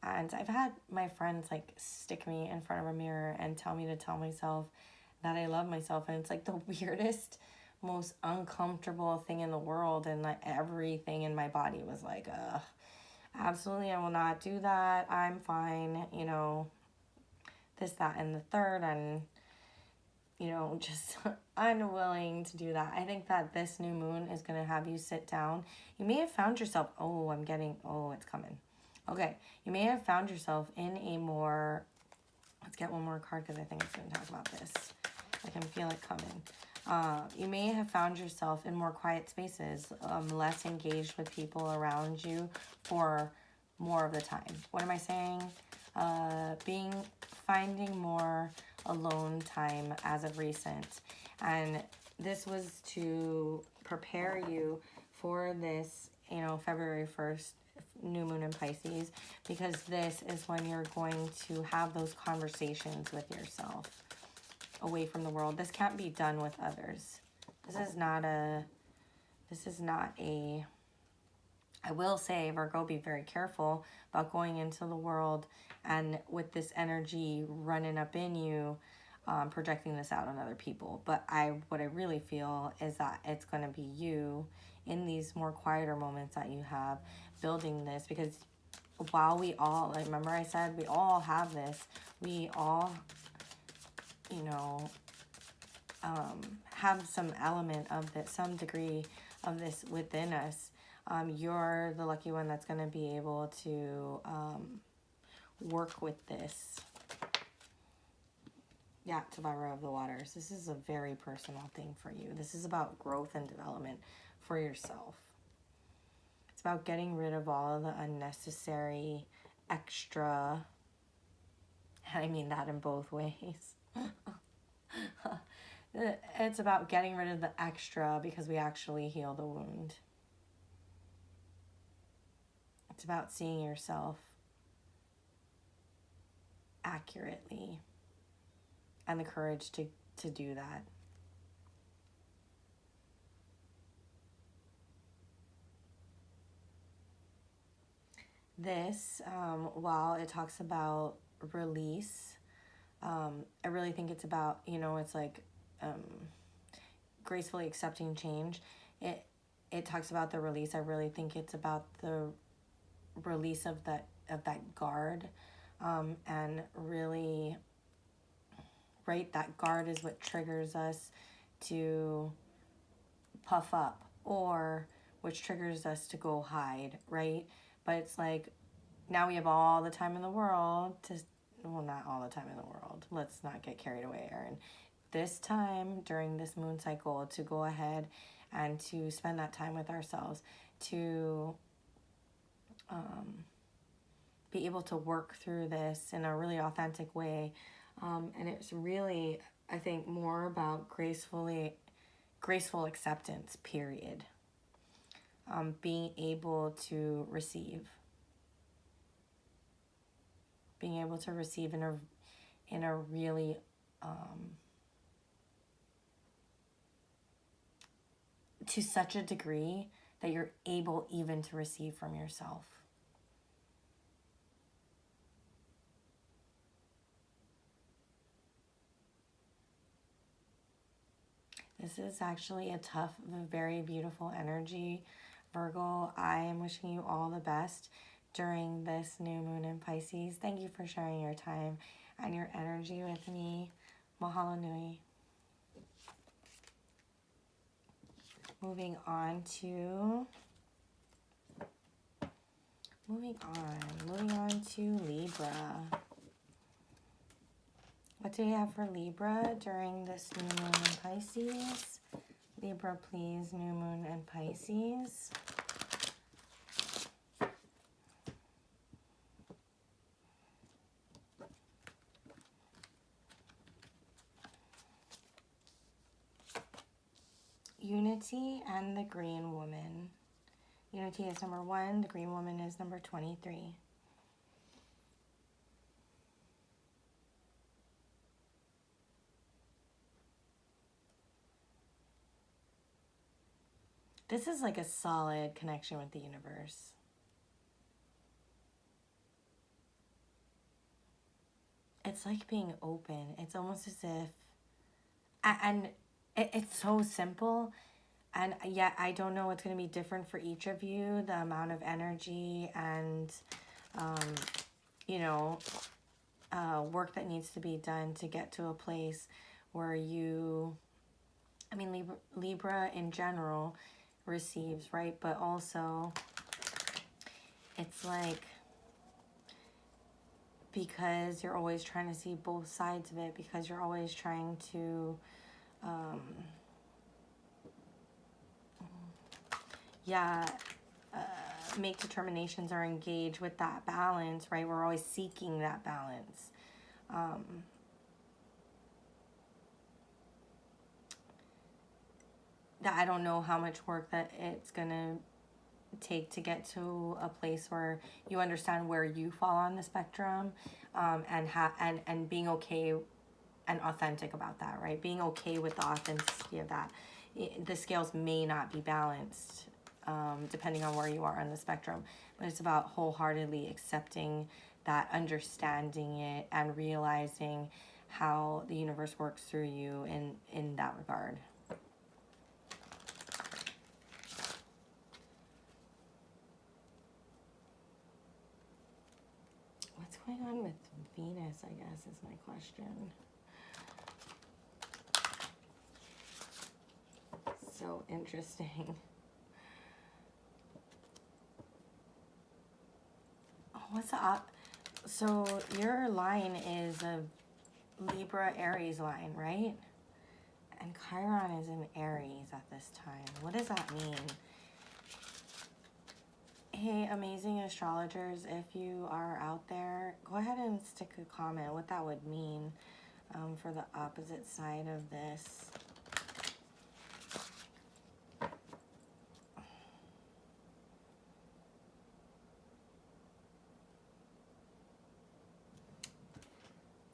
And I've had my friends like stick me in front of a mirror and tell me to tell myself that I love myself. And it's like the weirdest, most uncomfortable thing in the world. And like everything in my body was like, absolutely, I will not do that. I'm fine, you know, this, that, and the third. And, you know, just unwilling to do that. I think that this new moon is going to have you sit down. You may have found yourself, it's coming. Okay, you may have found yourself in a more, let's get one more card because I think it's going to talk about this. I can feel it coming. You may have found yourself in more quiet spaces, less engaged with people around you for more of the time. What am I saying? Finding more alone time as of recent. And this was to prepare you for this, you know, February 1st, new moon in Pisces, because this is when you're going to have those conversations with yourself away from the world. This can't be done with others. This is not a, I will say, Virgo, be very careful about going into the world and with this energy running up in you, projecting this out on other people. But what I really feel is that it's going to be you in these more quieter moments that you have building this, because while we all, like, remember I said, we all have this, we all, you know, have some element of this, some degree of this within us. You're the lucky one that's going to be able to work with this. Yeah, Tobaru of the Waters. This is a very personal thing for you. This is about growth and development for yourself. It's about getting rid of all of the unnecessary extra, and I mean that in both ways. It's about getting rid of the extra because we actually heal the wound. It's about seeing yourself accurately and the courage to do that. This, while it talks about release, I really think it's about, you know, it's like gracefully accepting change. It talks about the release. I really think it's about the release of that guard, and really, right, that guard is what triggers us to puff up, or which triggers us to go hide, right? But it's like, now we have all the time in the world to, well, not all the time in the world, let's not get carried away, Erin. This time during this moon cycle to go ahead and to spend that time with ourselves, to be able to work through this in a really authentic way. And it's really, I think, more about graceful acceptance, period. Being able to receive. Being able to receive in a really to such a degree that you're able even to receive from yourself. This is actually a tough, very beautiful energy, Virgo. I am wishing you all the best during this new moon in Pisces. Thank you for sharing your time and your energy with me. Mahalo nui. Moving on to Moving on to Libra. What do we have for Libra during this new moon in Pisces? Libra, please, new moon in Pisces. Unity and the Green Woman. Unity is number 1. The Green Woman is number 23. This is like a solid connection with the universe. It's like being open. It's almost as if, and it's so simple. And yet I don't know what's going to be different for each of you, the amount of energy and, you know, work that needs to be done to get to a place where you, I mean, Libra in general receives, right? But also it's like, because you're always trying to see both sides of it, because you're always trying to, make determinations or engage with that balance, right? We're always seeking that balance. That I don't know how much work that it's gonna take to get to a place where you understand where you fall on the spectrum, and being okay and authentic about that, right? Being okay with the authenticity of that. The scales may not be balanced, depending on where you are on the spectrum, but it's about wholeheartedly accepting that, understanding it, and realizing how the universe works through you in that regard. What's going on with Venus, I guess, is my question. So interesting. What's up? So your line is a Libra Aries line, right? And Chiron is in Aries at this time. What does that mean? Hey, amazing astrologers, if you are out there, go ahead and stick a comment what that would mean for the opposite side of this.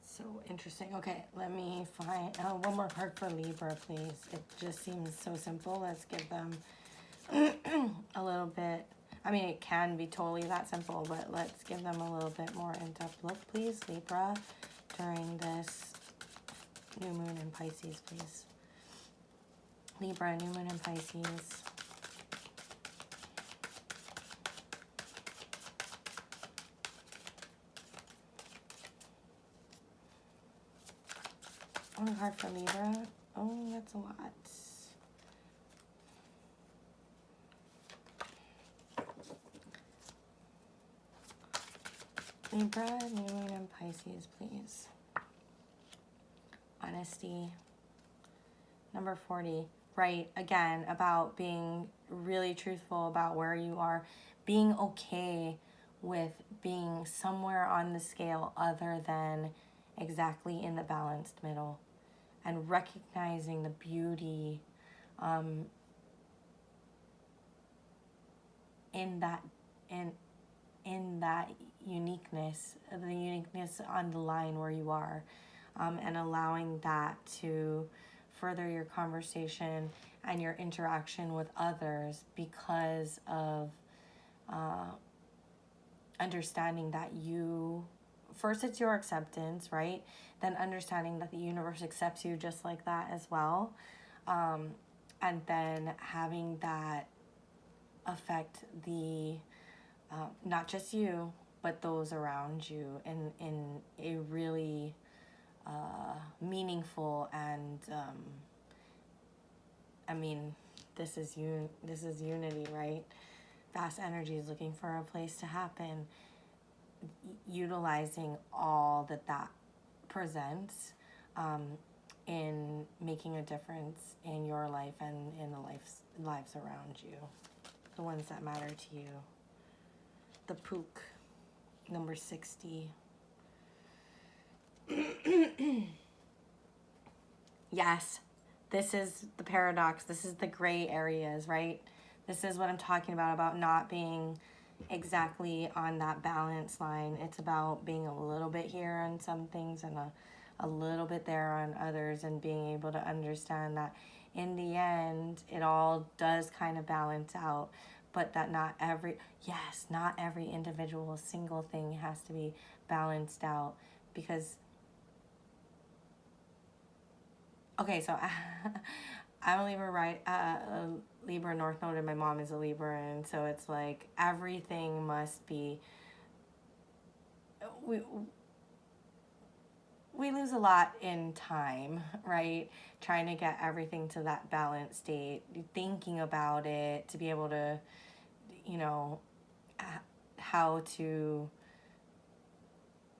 So interesting. Okay, let me find one more card for Libra, please. It just seems so simple. Let's give them a little bit. I mean, it can be totally that simple, but let's give them a little bit more in-depth look, please. Libra, during this new moon in Pisces, please. Libra, new moon in Pisces. One card for Libra. Oh, that's a lot. Libra, new moon in Pisces, please. Honesty. Number 40. Right, again, about being really truthful about where you are. Being okay with being somewhere on the scale other than exactly in the balanced middle. And recognizing the beauty in that uniqueness, the uniqueness on the line where you are, and allowing that to further your conversation and your interaction with others because of understanding that you, first it's your acceptance, right? Then understanding that the universe accepts you just like that as well. And then having that affect the, not just you, but those around you in a really meaningful and, I mean, this is unity, right? vast energies looking for a place to happen, utilizing all that that presents in making a difference in your life and in the lives around you, the ones that matter to you. The Pook, number 60. Yes, this is the paradox. This is the gray areas, right? This is what I'm talking about not being exactly on that balance line. It's about being a little bit here on some things and a little bit there on others, and being able to understand that in the end, it all does kind of balance out, but that not every individual single thing has to be balanced out. Because okay, so I'm a Libra, right? A Libra North Node, and my mom is a Libra, and so it's like everything must be. We lose a lot in time, right? Trying to get everything to that balanced state, thinking about it to be able to, you know, how to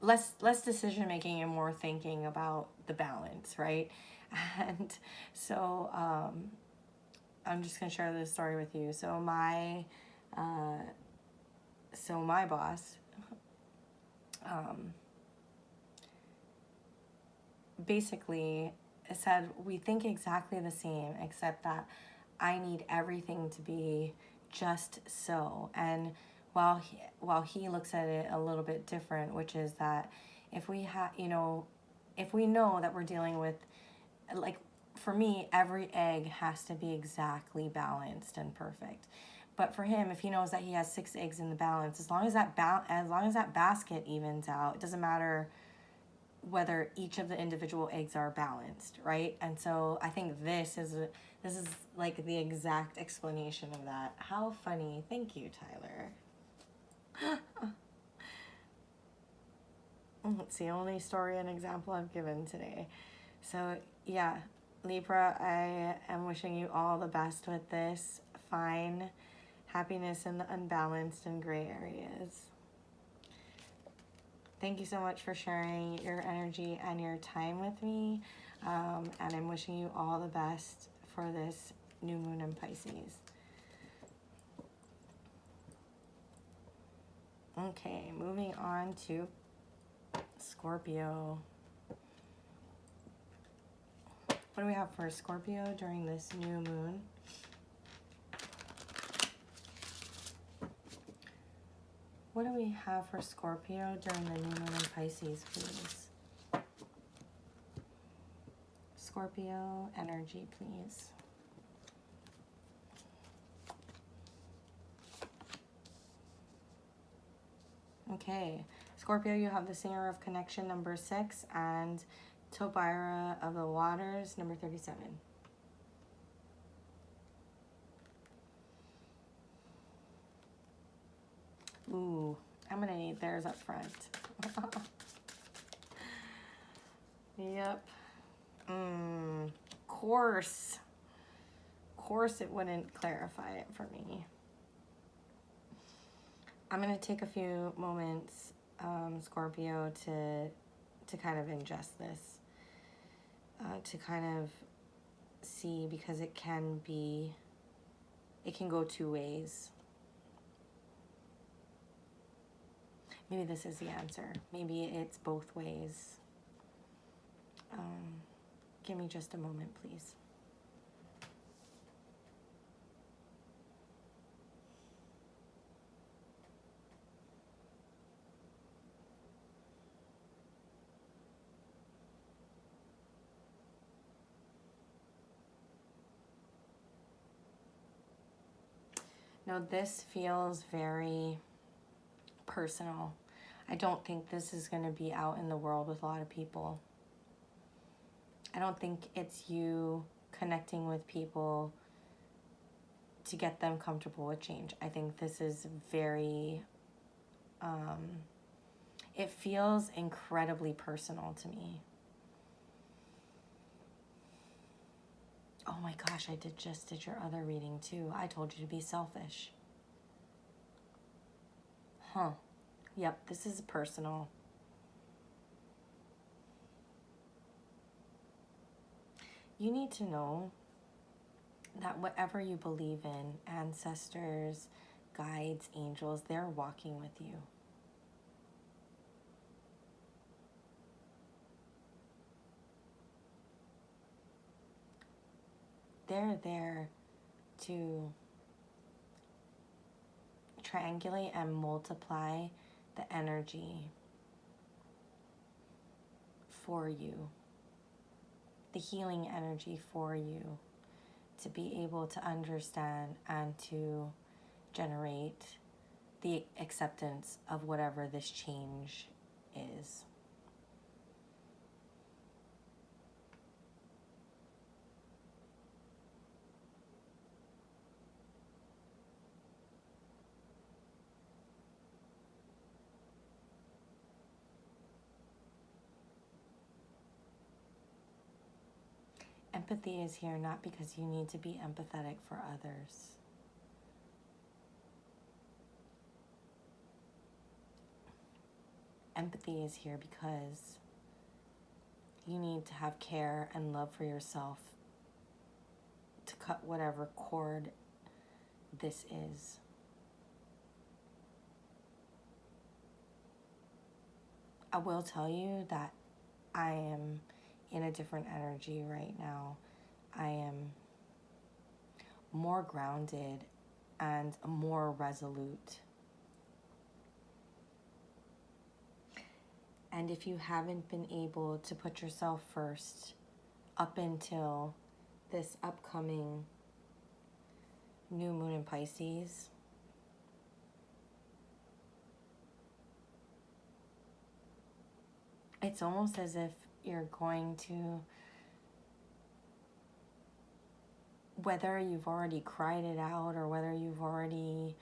less decision making and more thinking about the balance, right? And so I'm just gonna share this story with you. So my boss basically said, we think exactly the same, except that I need everything to be just so. And while he looks at it a little bit different, which is that if we if we know that we're dealing with, like, for me, every egg has to be exactly balanced and perfect. But for him, if he knows that he has 6 eggs in the balance, as long as that basket evens out, it doesn't matter whether each of the individual eggs are balanced, right? And so I think this is like the exact explanation of that. How funny. Thank you, Tyler. It's the only story and example I've given today. So yeah, Libra, I am wishing you all the best with this. Find happiness in the unbalanced and gray areas. Thank you so much for sharing your energy and your time with me. And I'm wishing you all the best for this new moon in Pisces. Okay, moving on to Scorpio. What do we have for Scorpio during this new moon? What do we have for Scorpio during the new moon in Pisces, please? Scorpio energy, please. Okay, Scorpio, you have the Singer of Connection, number 6, and Tobira of the Waters, number 37. Ooh, I'm gonna need theirs up front. Yep. Course it wouldn't clarify it for me. I'm gonna take a few moments, Scorpio, to kind of ingest this, to kind of see, because it can go two ways. Maybe this is the answer. Maybe it's both ways. Give me just a moment, please. Now, this feels very personal. I don't think this is going to be out in the world with a lot of people. I don't think it's you connecting with people to get them comfortable with change. I think this is very, it feels incredibly personal to me. Oh my gosh, I just did your other reading too. I told you to be selfish. Yep, this is personal. You need to know that whatever you believe in, ancestors, guides, angels, they're walking with you. They're there to triangulate and multiply the energy for you, the healing energy for you, to be able to understand and to generate the acceptance of whatever this change is. Empathy is here not because you need to be empathetic for others. Empathy is here because you need to have care and love for yourself to cut whatever cord this is. I will tell you that I am in a different energy right now. I am more grounded and more resolute. And if you haven't been able to put yourself first up until this upcoming new moon in Pisces, it's almost as if you're going to, whether you've already cried it out or whether you've already,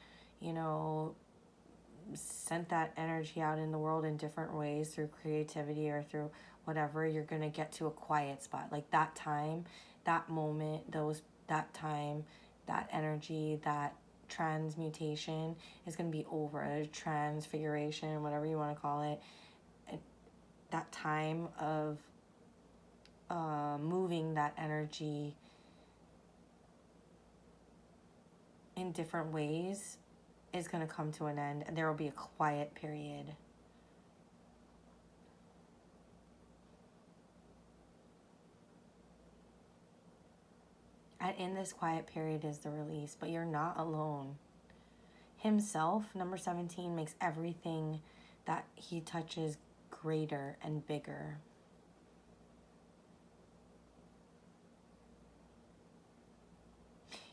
sent that energy out in the world in different ways through creativity or through whatever, you're going to get to a quiet spot. Like that time, that moment, that time, that energy, that transmutation is going to be over. Transfiguration, whatever you want to call it. That time of moving that energy in different ways is going to come to an end, and there will be a quiet period. And in this quiet period is the release, but you're not alone. Himself, number 17, makes everything that he touches greater and bigger.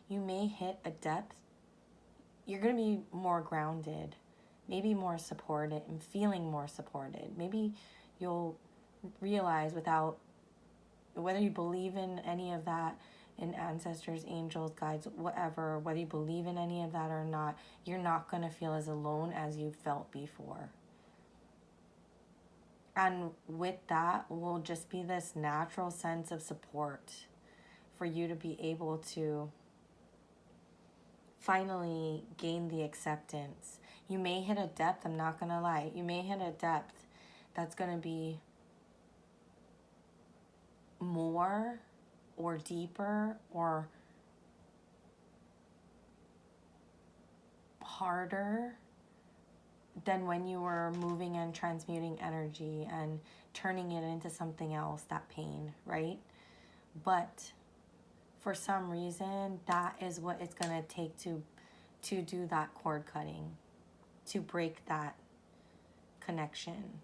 You may hit a depth. You're going to be more grounded, maybe more supported and feeling more supported. Maybe you'll realize without, whether you believe in any of that, in ancestors, angels, guides, whatever, whether you believe in any of that or not, you're not going to feel as alone as you felt before. And with that will just be this natural sense of support for you to be able to finally gain the acceptance. You may hit a depth, I'm not going to lie. You may hit a depth that's going to be more or deeper or harder than when you were moving and transmuting energy and turning it into something else, that pain, right? But for some reason, that is what it's going to take to do that cord cutting, to break that connection.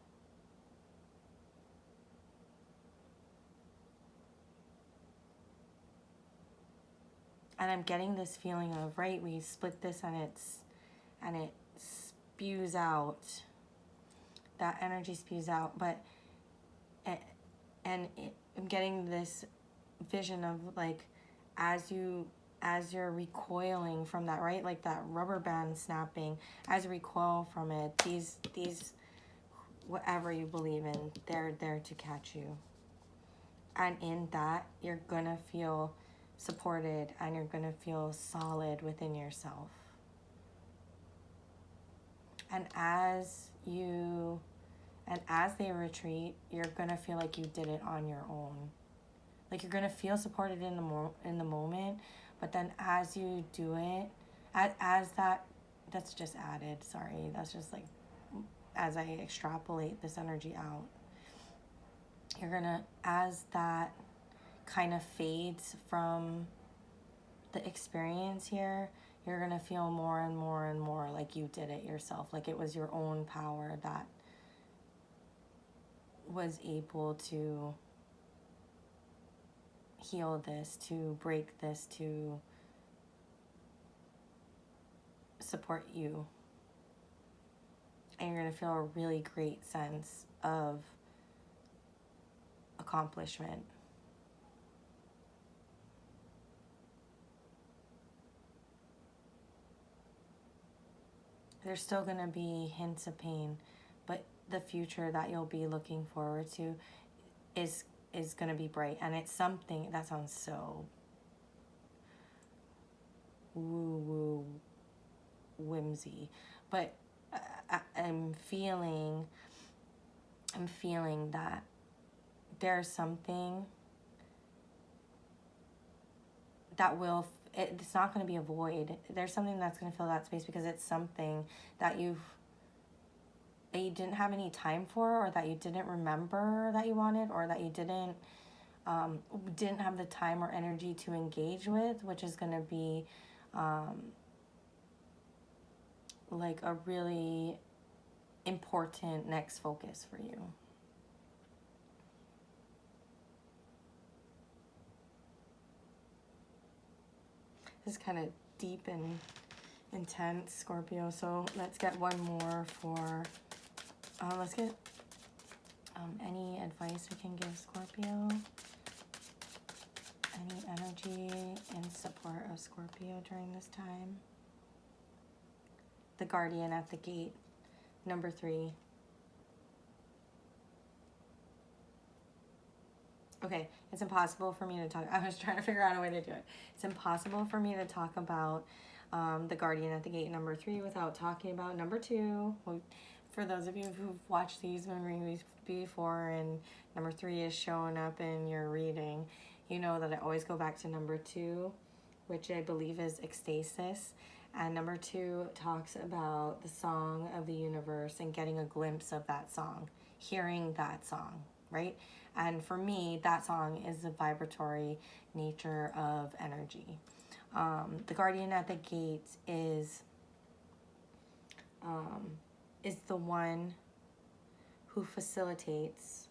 And I'm getting this feeling of, right, we split this and it spews out. That energy spews out, but I'm getting this vision of like, as you're recoiling from that, right? Like that rubber band snapping, as you recoil from it, these whatever you believe in, they're there to catch you. And in that, you're gonna feel supported and you're gonna feel solid within yourself. And as they retreat, you're going to feel like you did it on your own. Like you're going to feel supported in the moment, but then as you do it, that's just added, sorry. That's just like, as I extrapolate this energy out, you're going to, as that kind of fades from the experience here, you're going to feel more and more and more like you did it yourself. Like it was your own power that was able to heal this, to break this, to support you. And you're going to feel a really great sense of accomplishment. There's still going to be hints of pain, but the future that you'll be looking forward to is going to be bright. And it's something that sounds so woo-woo whimsy, but I'm feeling that there's something that it's not going to be a void. There's something that's going to fill that space, because it's something that you didn't have any time for, or that you didn't remember that you wanted, or that you didn't have the time or energy to engage with, which is going to be like a really important next focus for you. This is kind of deep and intense, Scorpio. So let's get one more for, let's get any advice we can give Scorpio. Any energy in support of Scorpio during this time. The Guardian at the gate, number 3. Okay, it's impossible for me to talk. I was trying to figure out a way to do it. It's impossible for me to talk about the Guardian at the gate, number 3, without talking about number 2. Well, for those of you who've watched these moon readings before and number 3 is showing up in your reading, you know that I always go back to number 2, which I believe is ecstasis. And number 2 talks about the song of the universe and getting a glimpse of that song, hearing that song, right? And for me, that song is the vibratory nature of energy. The Guardian at the gate is the one who facilitates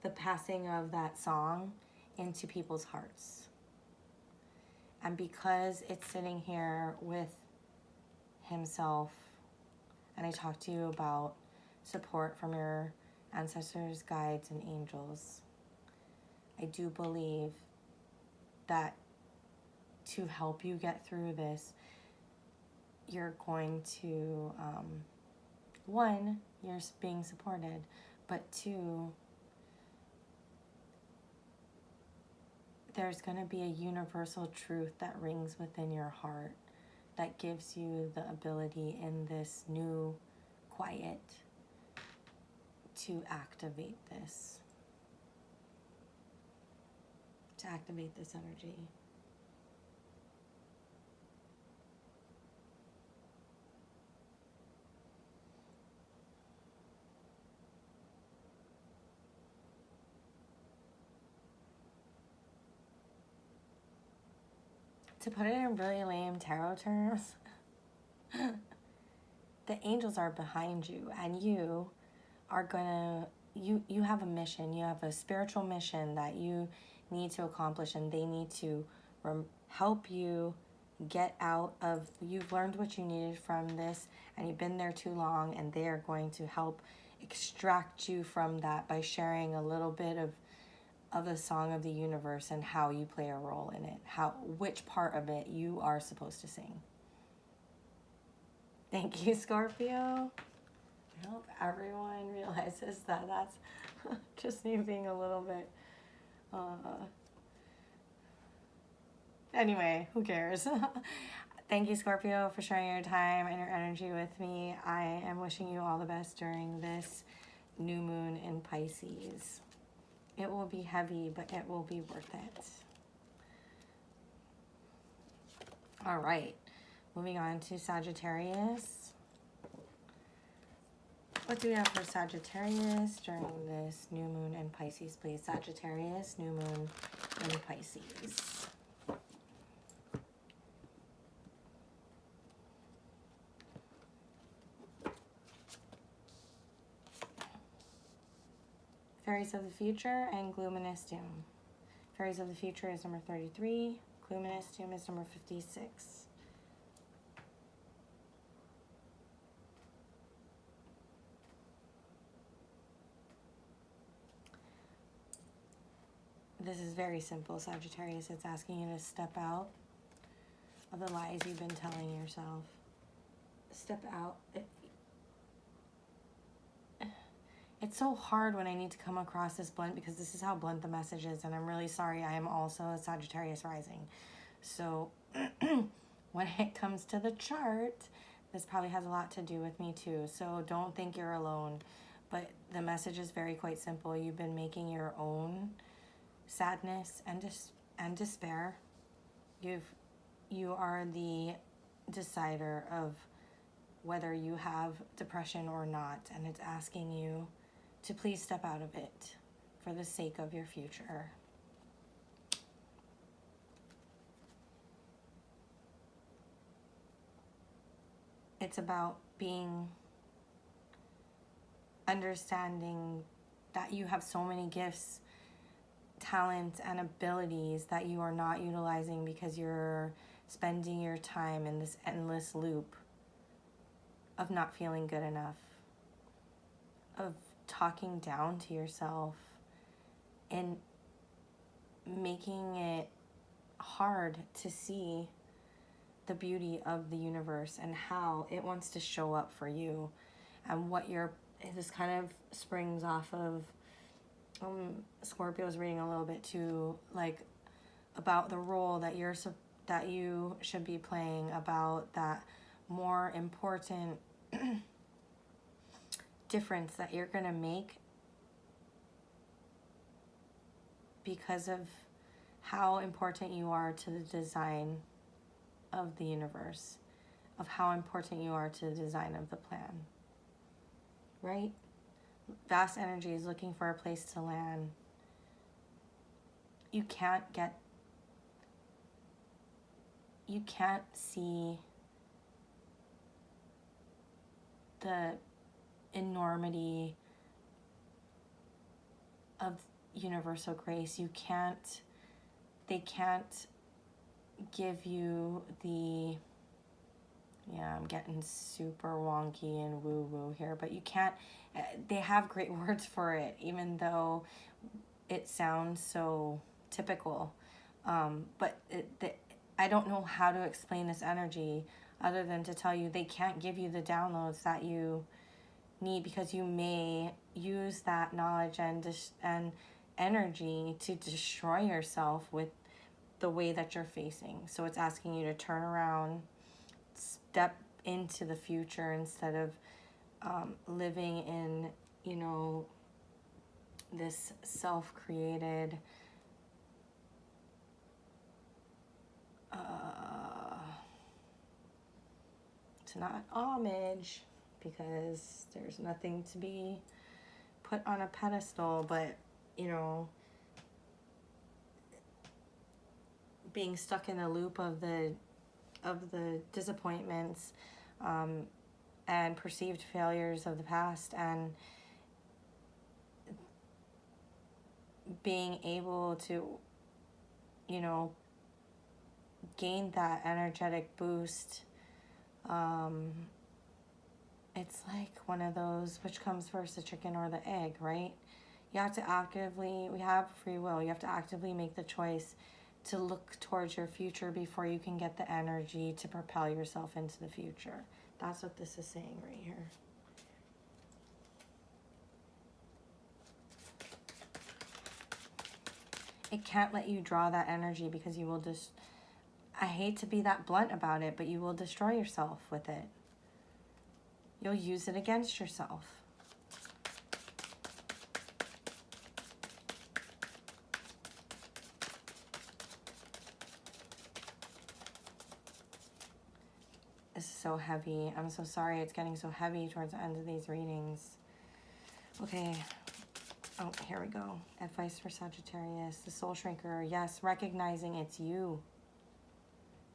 the passing of that song into people's hearts. And because it's sitting here with himself, and I talked to you about support from your ancestors, guides, and angels, I do believe that to help you get through this, you're going to, 1, you're being supported, but 2, there's going to be a universal truth that rings within your heart that gives you the ability in this new quiet to activate this. To activate this energy. To put it in really lame tarot terms, the angels are behind you, and you are gonna, you have a mission, you have a spiritual mission that you need to accomplish, and they need to help you get out of, you've learned what you needed from this, and you've been there too long, and they are going to help extract you from that by sharing a little bit of the song of the universe and how you play a role in it, which part of it you are supposed to sing. Thank you, Scorpio. I hope everyone realizes that that's just me being a little bit, anyway, who cares? Thank you, Scorpio, for sharing your time and your energy with me. I am wishing you all the best during this new moon in Pisces. It will be heavy, but it will be worth it. All right, moving on to Sagittarius. What do we have for Sagittarius during this new moon in Pisces, please? Sagittarius, new moon in Pisces. Fairies of the Future and Luminous Doom. Fairies of the Future is number 33. Luminous Doom is number 56. This is very simple, Sagittarius. It's asking you to step out of the lies you've been telling yourself. Step out. It's so hard when I need to come across this blunt because this is how blunt the message is, and I'm really sorry. I am also a Sagittarius rising. So when it comes to the chart, this probably has a lot to do with me too. So don't think you're alone. But the message is quite simple. You've been making your own sadness and despair. You are the decider of whether you have depression or not, and it's asking you to please step out of it for the sake of your future. It's about understanding that you have so many gifts, talents, and abilities that you are not utilizing because you're spending your time in this endless loop of not feeling good enough, of talking down to yourself, and making it hard to see the beauty of the universe and how it wants to show up for you, and this kind of springs off of Scorpio's reading a little bit too, like about the role that you should be playing, about that more important difference that you're going to make because of how important you are to the design of the universe, of how important you are to the design of the plan, right? Vast energy is looking for a place to land. You can't see the enormity of universal grace. They can't give you I'm getting super wonky and woo-woo here, but they have great words for it, even though it sounds so typical. But I don't know how to explain this energy other than to tell you they can't give you the downloads that you need, because you may use that knowledge and energy to destroy yourself with the way that you're facing. So it's asking you to turn around, step into the future instead of living in, this self-created it's not homage, because there's nothing to be put on a pedestal, but being stuck in a loop of the disappointments and perceived failures of the past, and being able to gain that energetic boost. It's like one of those, which comes first, the chicken or the egg, right? We have free will. You have to actively make the choice to look towards your future before you can get the energy to propel yourself into the future. That's what this is saying right here. It can't let you draw that energy because you will just I hate to be that blunt about it, but you will destroy yourself with it. You'll use it against yourself. This is so heavy. I'm so sorry it's getting so heavy towards the end of these readings. Okay. Oh, here we go. Advice for Sagittarius. The soul shrinker. Yes, recognizing it's you.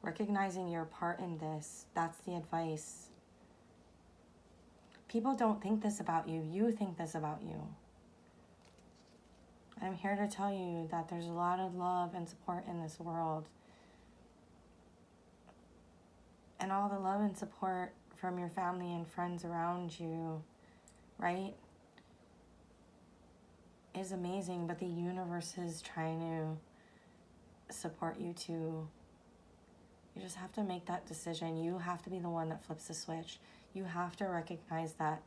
Recognizing your part in this. That's the advice. People don't think this about you. You think this about you. I'm here to tell you that there's a lot of love and support in this world. And all the love and support from your family and friends around you, right, is amazing. But the universe is trying to support you too. You just have to make that decision. You have to be the one that flips the switch. You have to recognize that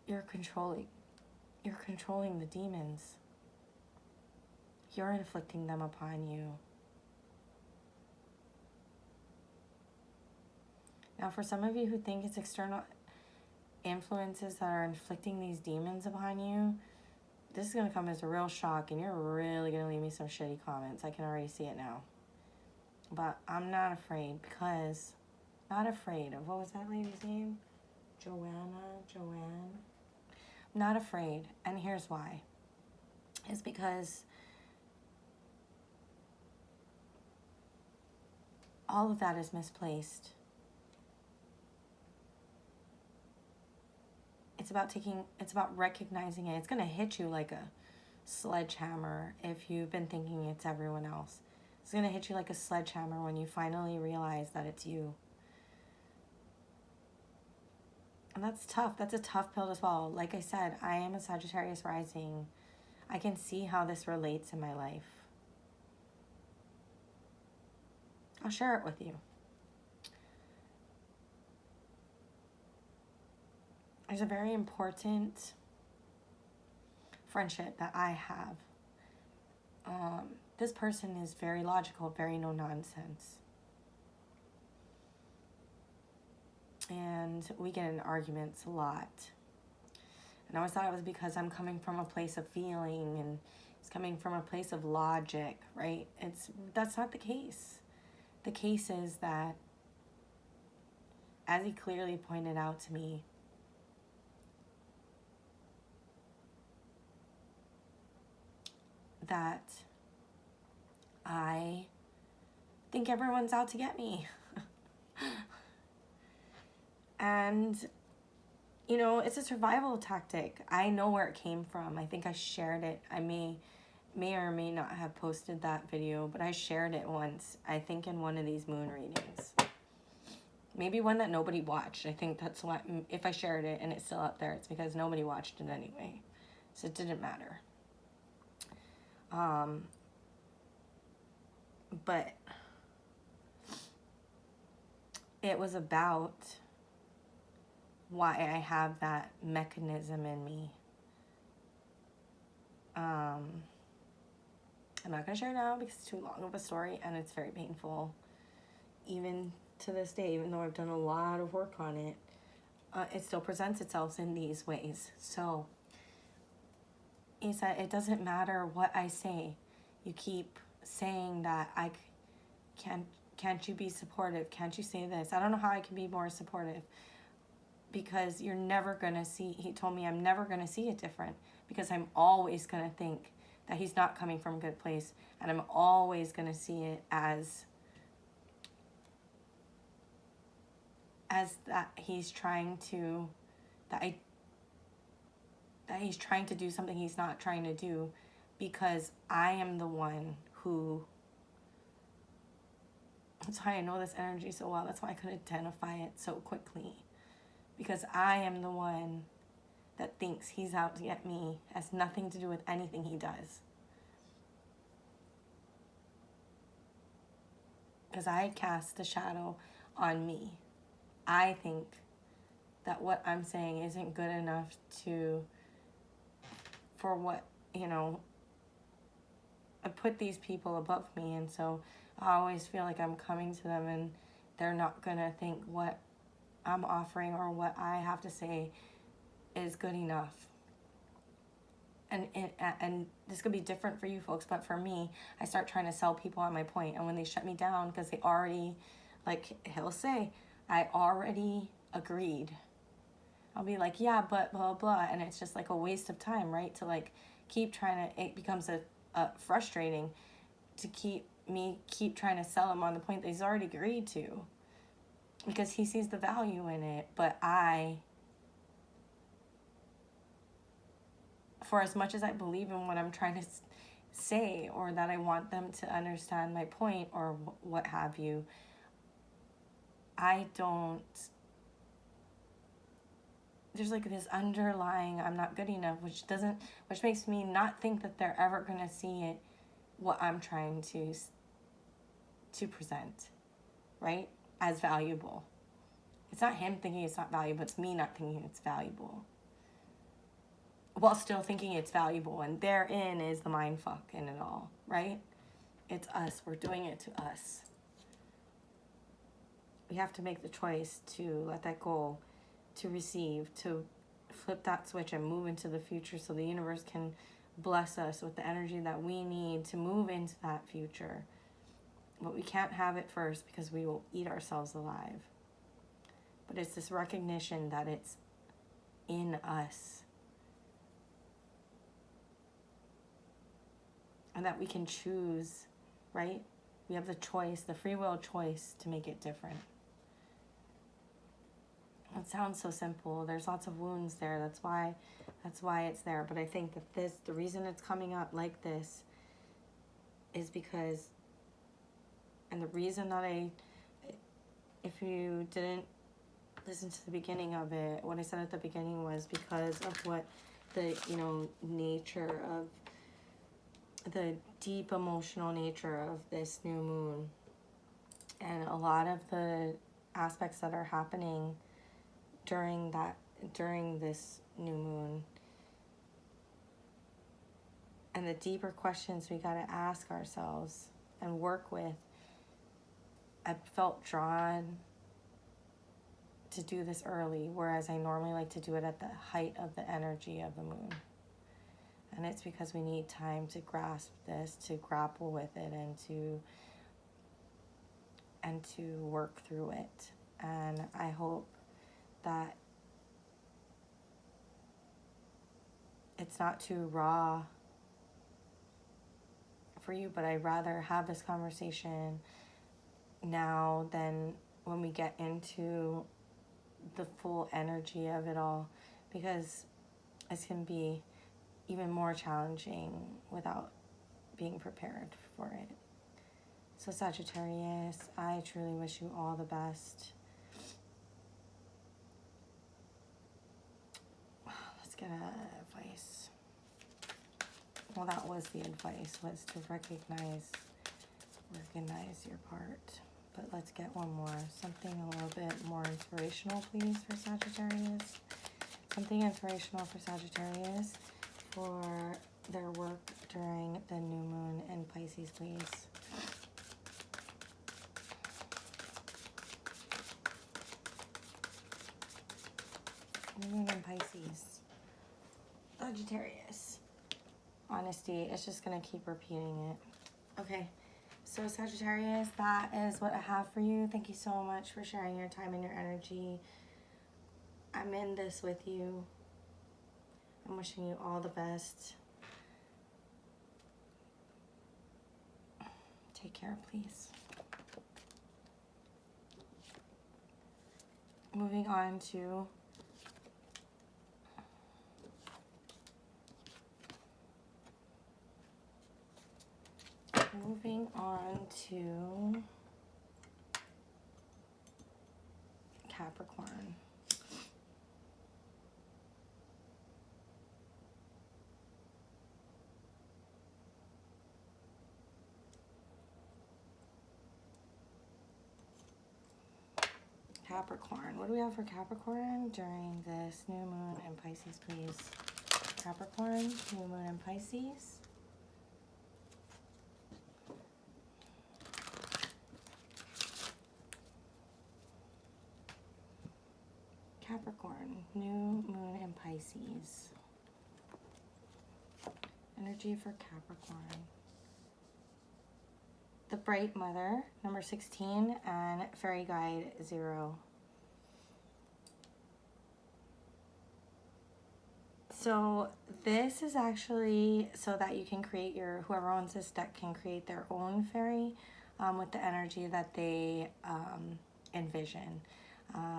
you're controlling the demons. You're inflicting them upon you. Now, for some of you who think it's external influences that are inflicting these demons upon you, this is going to come as a real shock, and you're really going to leave me some shitty comments. I can already see it now. But I'm not afraid, because, not afraid of, what was that lady's name? Joanne. I'm not afraid, and here's why. It's because all of that is misplaced. It's about recognizing it. It's going to hit you like a sledgehammer if you've been thinking it's everyone else. It's going to hit you like a sledgehammer when you finally realize that it's you. And that's tough. That's a tough pill to swallow. Like I said, I am a Sagittarius rising. I can see how this relates in my life. I'll share it with you. There's a very important friendship that I have. This person is very logical, very no nonsense. And we get in arguments a lot. And I always thought it was because I'm coming from a place of feeling and it's coming from a place of logic, right? That's not the case. The case is that, as he clearly pointed out to me, that I think everyone's out to get me. And, you know, it's a survival tactic. I know where it came from. I think I shared it. I may or may not have posted that video, but I shared it once, I think in one of these moon readings. Maybe one that nobody watched. I think that's why, if I shared it and it's still up there, it's because nobody watched it anyway. So it didn't matter. But it was about why I have that mechanism in me. I'm not going to share now because it's too long of a story and it's very painful. Even to this day, even though I've done a lot of work on it, it still presents itself in these ways. So he said, it doesn't matter what I say. You keep saying that can't you be supportive? Can't you say this? I don't know how I can be more supportive, because you're never going to see, he told me, I'm never going to see it different, because I'm always going to think that he's not coming from a good place, and I'm always going to see it as that he's trying to, that he's trying to do something he's not trying to do, because I am the one who, that's why I know this energy so well, that's why I could identify it so quickly, because I am the one that thinks he's out to get me. It has nothing to do with anything he does. Because I cast the shadow on me. I think that what I'm saying isn't good enough for what, I put these people above me, and so I always feel like I'm coming to them and they're not gonna think what I'm offering or what I have to say is good enough. And this could be different for you folks, but for me, I start trying to sell people on my point, and when they shut me down because they already, like he'll say, I already agreed. I'll be like, yeah, but blah, blah, and it's just like a waste of time, right? To like keep trying to, it becomes a frustrating to keep trying to sell him on the point that he's already agreed to, because he sees the value in it. But for as much as I believe in what I'm trying to say, or that I want them to understand my point or what have you, I don't, there's like this underlying I'm not good enough, which makes me not think that they're ever going to see it, what I'm trying to present, right, as valuable. It's not him thinking it's not valuable, it's me not thinking it's valuable, while still thinking it's valuable. And therein is the mind fuck in it all, right? It's us. We're doing it to us. We have to make the choice to let that go, to receive, to flip that switch and move into the future, so the universe can bless us with the energy that we need to move into that future. But we can't have it first, because we will eat ourselves alive. But it's this recognition that it's in us, and that we can choose, right? We have the choice, the free will choice to make it different. It sounds so simple. There's lots of wounds there. That's why it's there. But I think that the reason it's coming up like this is because, and the reason that if you didn't listen to the beginning of it, what I said at the beginning was because of what the, nature of, the deep emotional nature of this new moon, and a lot of the aspects that are happening during this new moon, and the deeper questions we got to ask ourselves and work with. I felt drawn to do this early, whereas I normally like to do it at the height of the energy of the moon. And it's because we need time to grasp this, to grapple with it, and to work through it. And I hope that it's not too raw for you, but I'd rather have this conversation now than when we get into the full energy of it all, because it can be even more challenging without being prepared for it. So Sagittarius, I truly wish you all the best. Let's get advice. Well, that was the advice, was to recognize your part. But let's get one more. Something a little bit more inspirational, please, for Sagittarius. Something inspirational for Sagittarius for their work during the new moon in Pisces, please. New moon in Pisces. Sagittarius. Honesty, it's just going to keep repeating it. Okay. So Sagittarius, that is what I have for you. Thank you so much for sharing your time and your energy. I'm in this with you. I'm wishing you all the best. Take care, please. Moving on to Capricorn. Capricorn. What do we have for Capricorn during this new moon in Pisces, please? Capricorn, new moon in Pisces. New moon in Pisces. Energy for Capricorn. The Bright Mother, number 16, and Fairy Guide 0. So this is actually so that you can create your, whoever owns this deck can create their own fairy with the energy that they envision.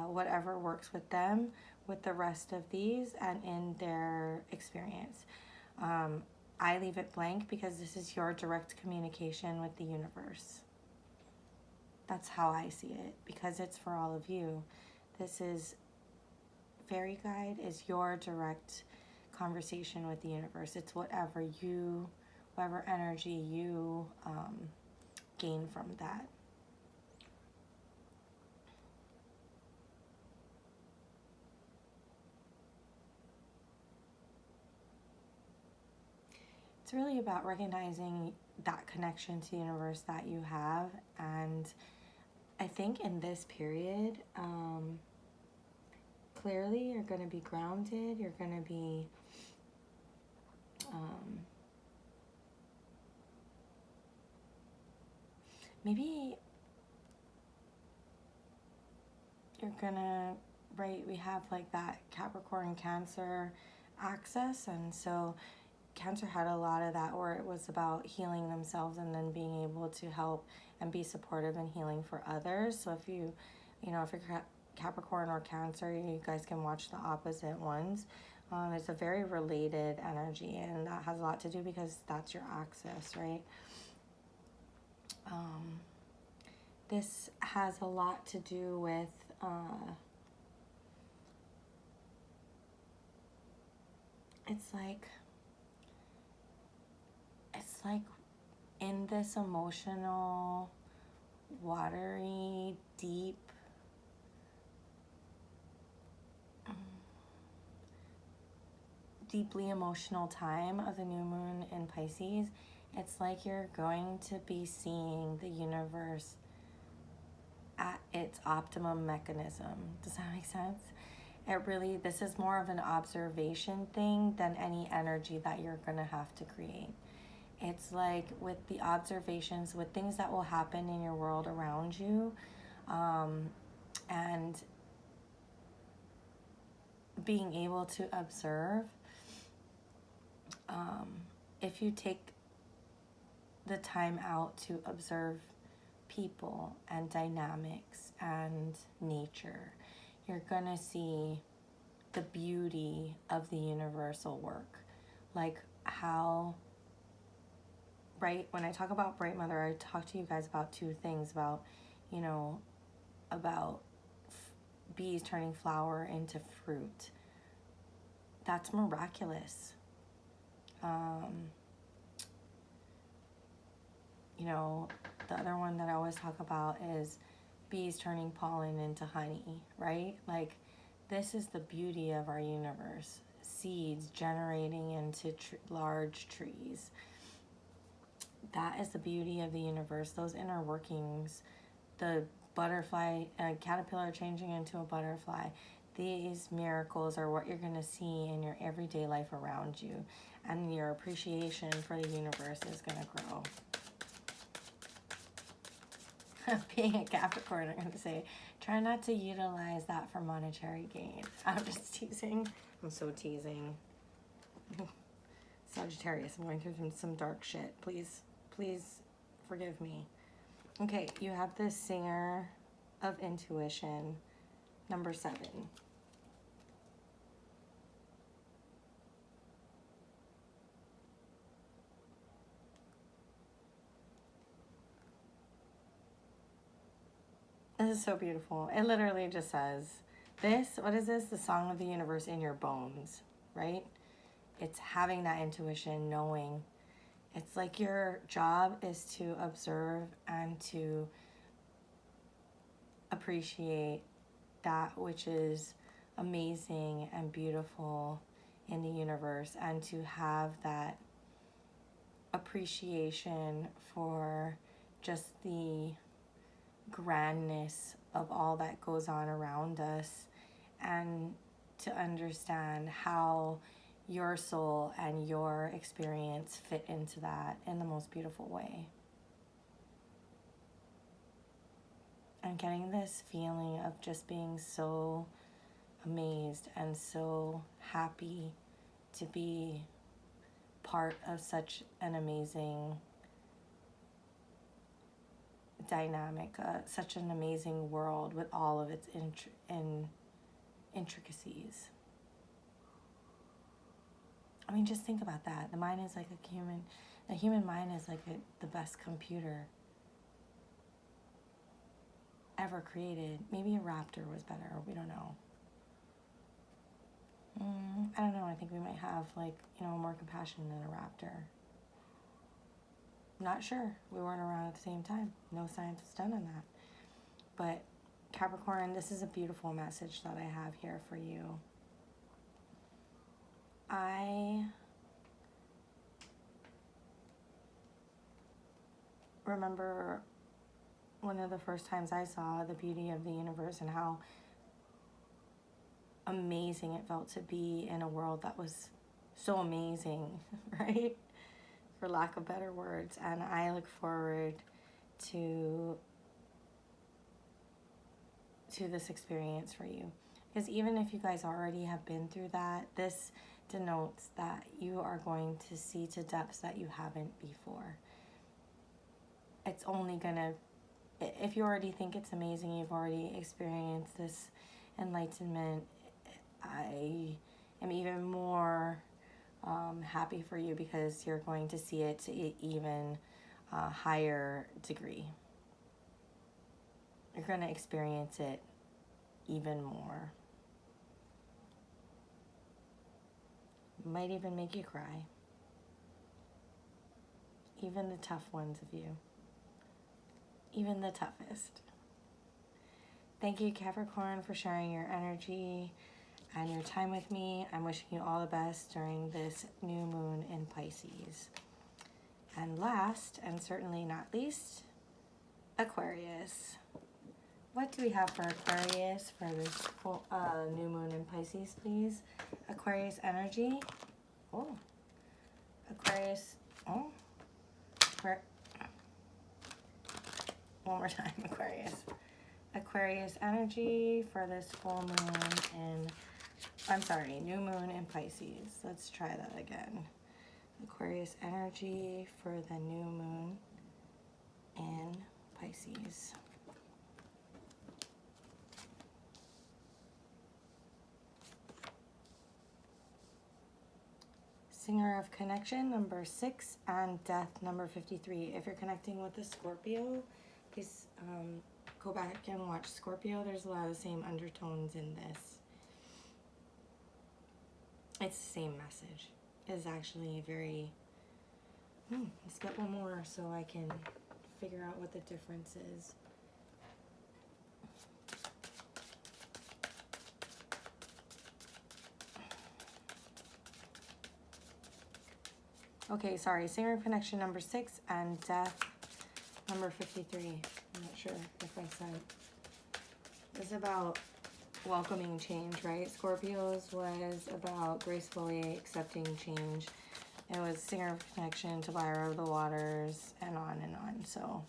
Whatever works with them, with the rest of these, and in their experience. I leave it blank because this is your direct communication with the universe. That's how I see it, because it's for all of you. This is, Fairy Guide is your direct conversation with the universe. It's whatever energy you gain from that. It's really about recognizing that connection to the universe that you have. And I think in this period, clearly you're going to be grounded. You're going to be maybe you're going to, right, we have like that Capricorn Cancer axis, and so Cancer had a lot of that where it was about healing themselves and then being able to help and be supportive and healing for others. So if you know, if you're Capricorn or Cancer, you guys can watch the opposite ones. It's a very related energy, and that has a lot to do because that's your axis, right? This has a lot to do with it's like in this emotional, watery, deeply emotional time of the new moon in Pisces. It's like you're going to be seeing the universe at its optimum mechanism. Does that make sense? This is more of an observation thing than any energy that you're gonna have to create. It's like with the observations, with things that will happen in your world around you, and being able to observe. If you take the time out to observe people and dynamics and nature, you're gonna see the beauty of the universal work. Like how, right, when I talk about Bright Mother, I talk to you guys about two things, about, you know, about bees turning flower into fruit. That's miraculous. You know, the other one that I always talk about is bees turning pollen into honey, right? Like, this is the beauty of our universe. Seeds generating into large trees. That is the beauty of the universe. Those inner workings, the butterfly, caterpillar changing into a butterfly. These miracles are what you're going to see in your everyday life around you. And your appreciation for the universe is going to grow. Being a Capricorn, I'm going to say, try not to utilize that for monetary gain. I'm just teasing. I'm so teasing. Sagittarius, I'm going through some dark shit. Please forgive me. Okay, you have this Singer of Intuition, number 7. This is so beautiful. It literally just says, what is this? The song of the universe in your bones, right? It's having that intuition, knowing. It's like your job is to observe and to appreciate that which is amazing and beautiful in the universe, and to have that appreciation for just the grandness of all that goes on around us, and to understand how your soul and your experience fit into that in the most beautiful way. And getting this feeling of just being so amazed and so happy to be part of such an amazing dynamic, such an amazing world with all of its intricacies. I mean, just think about that. The mind is like the human mind is like the best computer ever created. Maybe a raptor was better, we don't know. I don't know, I think we might have more compassion than a raptor. Not sure, we weren't around at the same time. No science was done on that. But Capricorn, this is a beautiful message that I have here for you. I remember one of the first times I saw the beauty of the universe and how amazing it felt to be in a world that was so amazing, right? For lack of better words. And I look forward to this experience for you. Because even if you guys already have been through that, this denotes that you are going to see to depths that you haven't before. It's only gonna, if you already think it's amazing, you've already experienced this enlightenment, I am even more happy for you because you're going to see it to an even higher degree. You're going to experience it even more. Might even make you cry. Even the tough ones of you. Even the toughest. Thank you, Capricorn, for sharing your energy and your time with me. I'm wishing you all the best during this new moon in Pisces. And last, and certainly not least, Aquarius. What do we have for Aquarius for this new moon in Pisces, please? Aquarius energy. Oh. Aquarius. Oh. One more time, Aquarius. Aquarius energy for this full moon new moon in Pisces. Let's try that again. Aquarius energy for the new moon in Pisces. Singer of Connection, number 6, and Death, number 53. If you're connecting with a Scorpio, please go back and watch Scorpio. There's a lot of the same undertones in this. It's the same message. It's actually very... let's get one more so I can figure out what the difference is. Okay, sorry. Singer of Connection, number 6, and Death, number 53. I'm not sure if I said. It's about welcoming change, right? Scorpios was about gracefully accepting change. It was Singer of Connection, Tobiah of the Waters, and on and on. So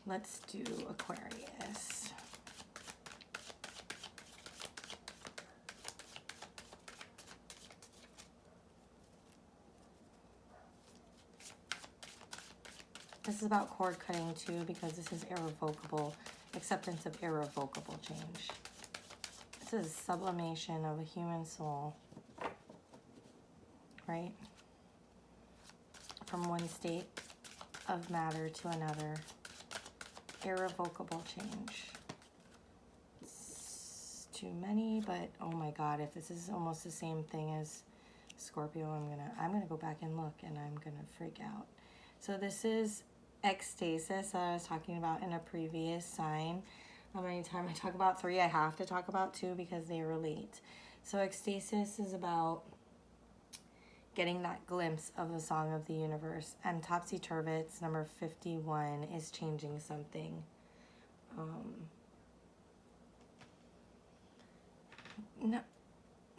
let's do Aquarius. This is about cord cutting too, because this is irrevocable, acceptance of irrevocable change. This is sublimation of a human soul, right? From one state of matter to another. Irrevocable change. It's too many, but oh my God, if this is almost the same thing as Scorpio, I'm gonna go back and look, and I'm gonna freak out. So this is ecstasis that I was talking about in a previous sign. Anytime I talk about 3, I have to talk about 2 because they relate. So ecstasis is about getting that glimpse of the song of the universe. And Topsy-Turvets, number 51, is changing something.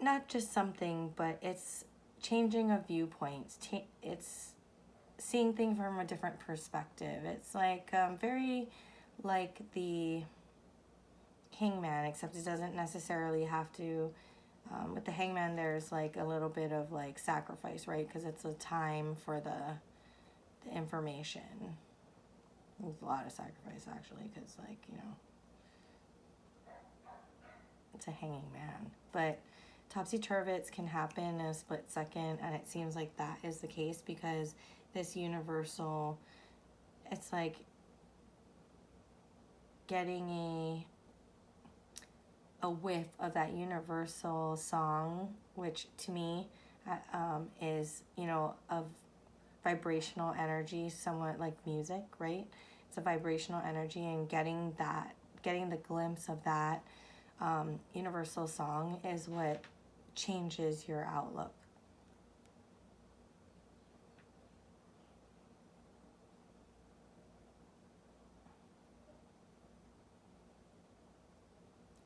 not just something, but it's changing of viewpoints. It's seeing things from a different perspective. It's like very like the Hangman, except it doesn't necessarily have to. With the Hangman, there's like a little bit of like sacrifice, right? Because it's a time for the information. There's a lot of sacrifice actually, because like, you know, it's a hanging man. But topsy-turvets can happen in a split second, and it seems like that is the case because this universal, it's like getting a whiff of that universal song, which to me is, you know, of vibrational energy, somewhat like music, right? It's a vibrational energy, and getting the glimpse of that universal song is what changes your outlook.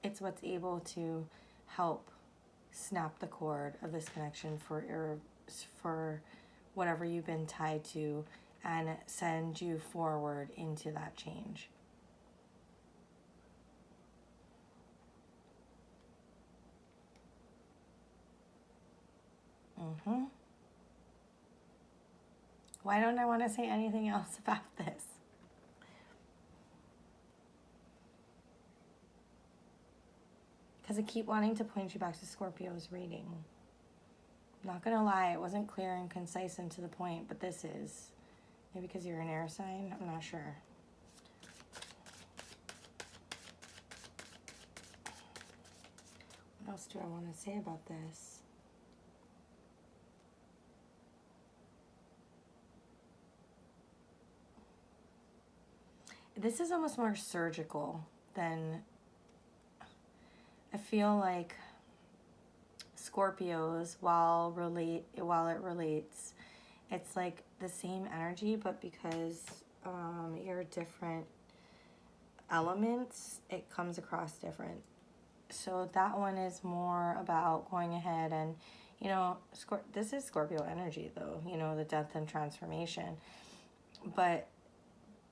It's what's able to help snap the cord of this connection for whatever you've been tied to and send you forward into that change. Why don't I want to say anything else about this? Because I keep wanting to point you back to Scorpio's reading. Not gonna lie, it wasn't clear and concise and to the point, but this is. Maybe because you're an air sign, I'm not sure. What else do I want to say about this? This is almost more surgical than, I feel like Scorpios, while it relates, it's like the same energy, but because you're different elements, it comes across different. So that one is more about going ahead and, you know, this is Scorpio energy though, you know, the death and transformation. But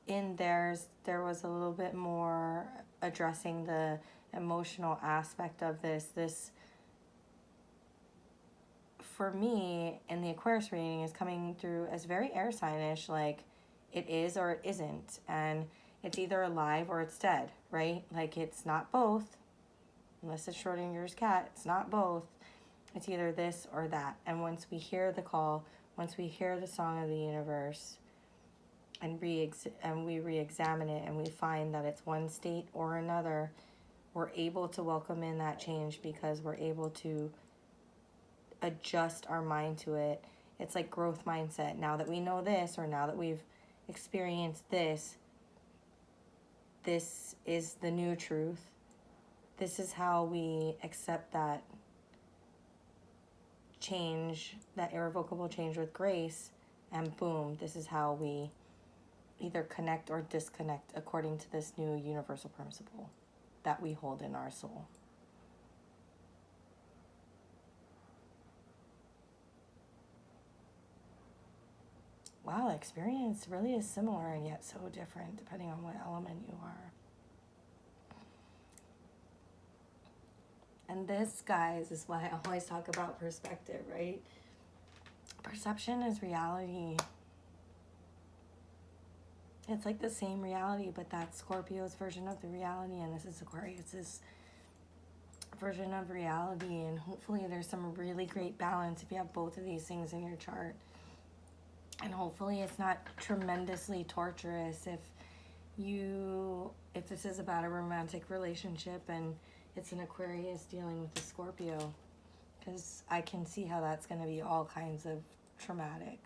in theirs, there was a little bit more addressing the emotional aspect of this for me in the Aquarius reading is coming through as very air signish, like it is or it isn't, and it's either alive or it's dead, right? Like it's not both, unless it's Schrodinger's cat. It's not both. It's either this or that. And once we hear the call, once we hear the song of the universe, and we re-examine it, and we find that it's one state or another, we're able to welcome in that change because we're able to adjust our mind to it. It's like growth mindset. Now that we know this, or now that we've experienced this is the new truth. This is how we accept that change, that irrevocable change with grace, and boom, this is how we either connect or disconnect according to this new universal principle that we hold in our soul. Wow, experience really is similar and yet so different depending on what element you are. And this, guys, is why I always talk about perspective, right? Perception is reality. It's like the same reality, but that's Scorpio's version of the reality, and this is Aquarius's version of reality. And hopefully there's some really great balance if you have both of these things in your chart. And hopefully it's not tremendously torturous if this is about a romantic relationship and it's an Aquarius dealing with a Scorpio, because I can see how that's going to be all kinds of traumatic.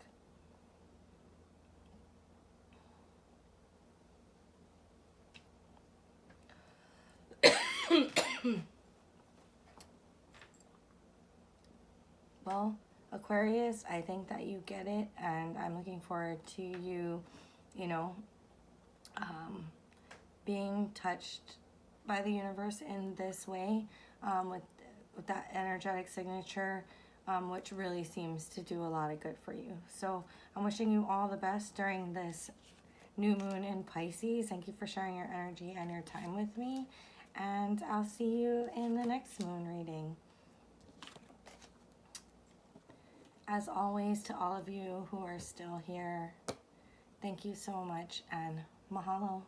Well, Aquarius, I think that you get it, and I'm looking forward to you, being touched by the universe in this way, with that energetic signature, which really seems to do a lot of good for you. So I'm wishing you all the best during this new moon in Pisces. Thank you for sharing your energy and your time with me. And I'll see you in the next moon reading. As always, to all of you who are still here, thank you so much and mahalo.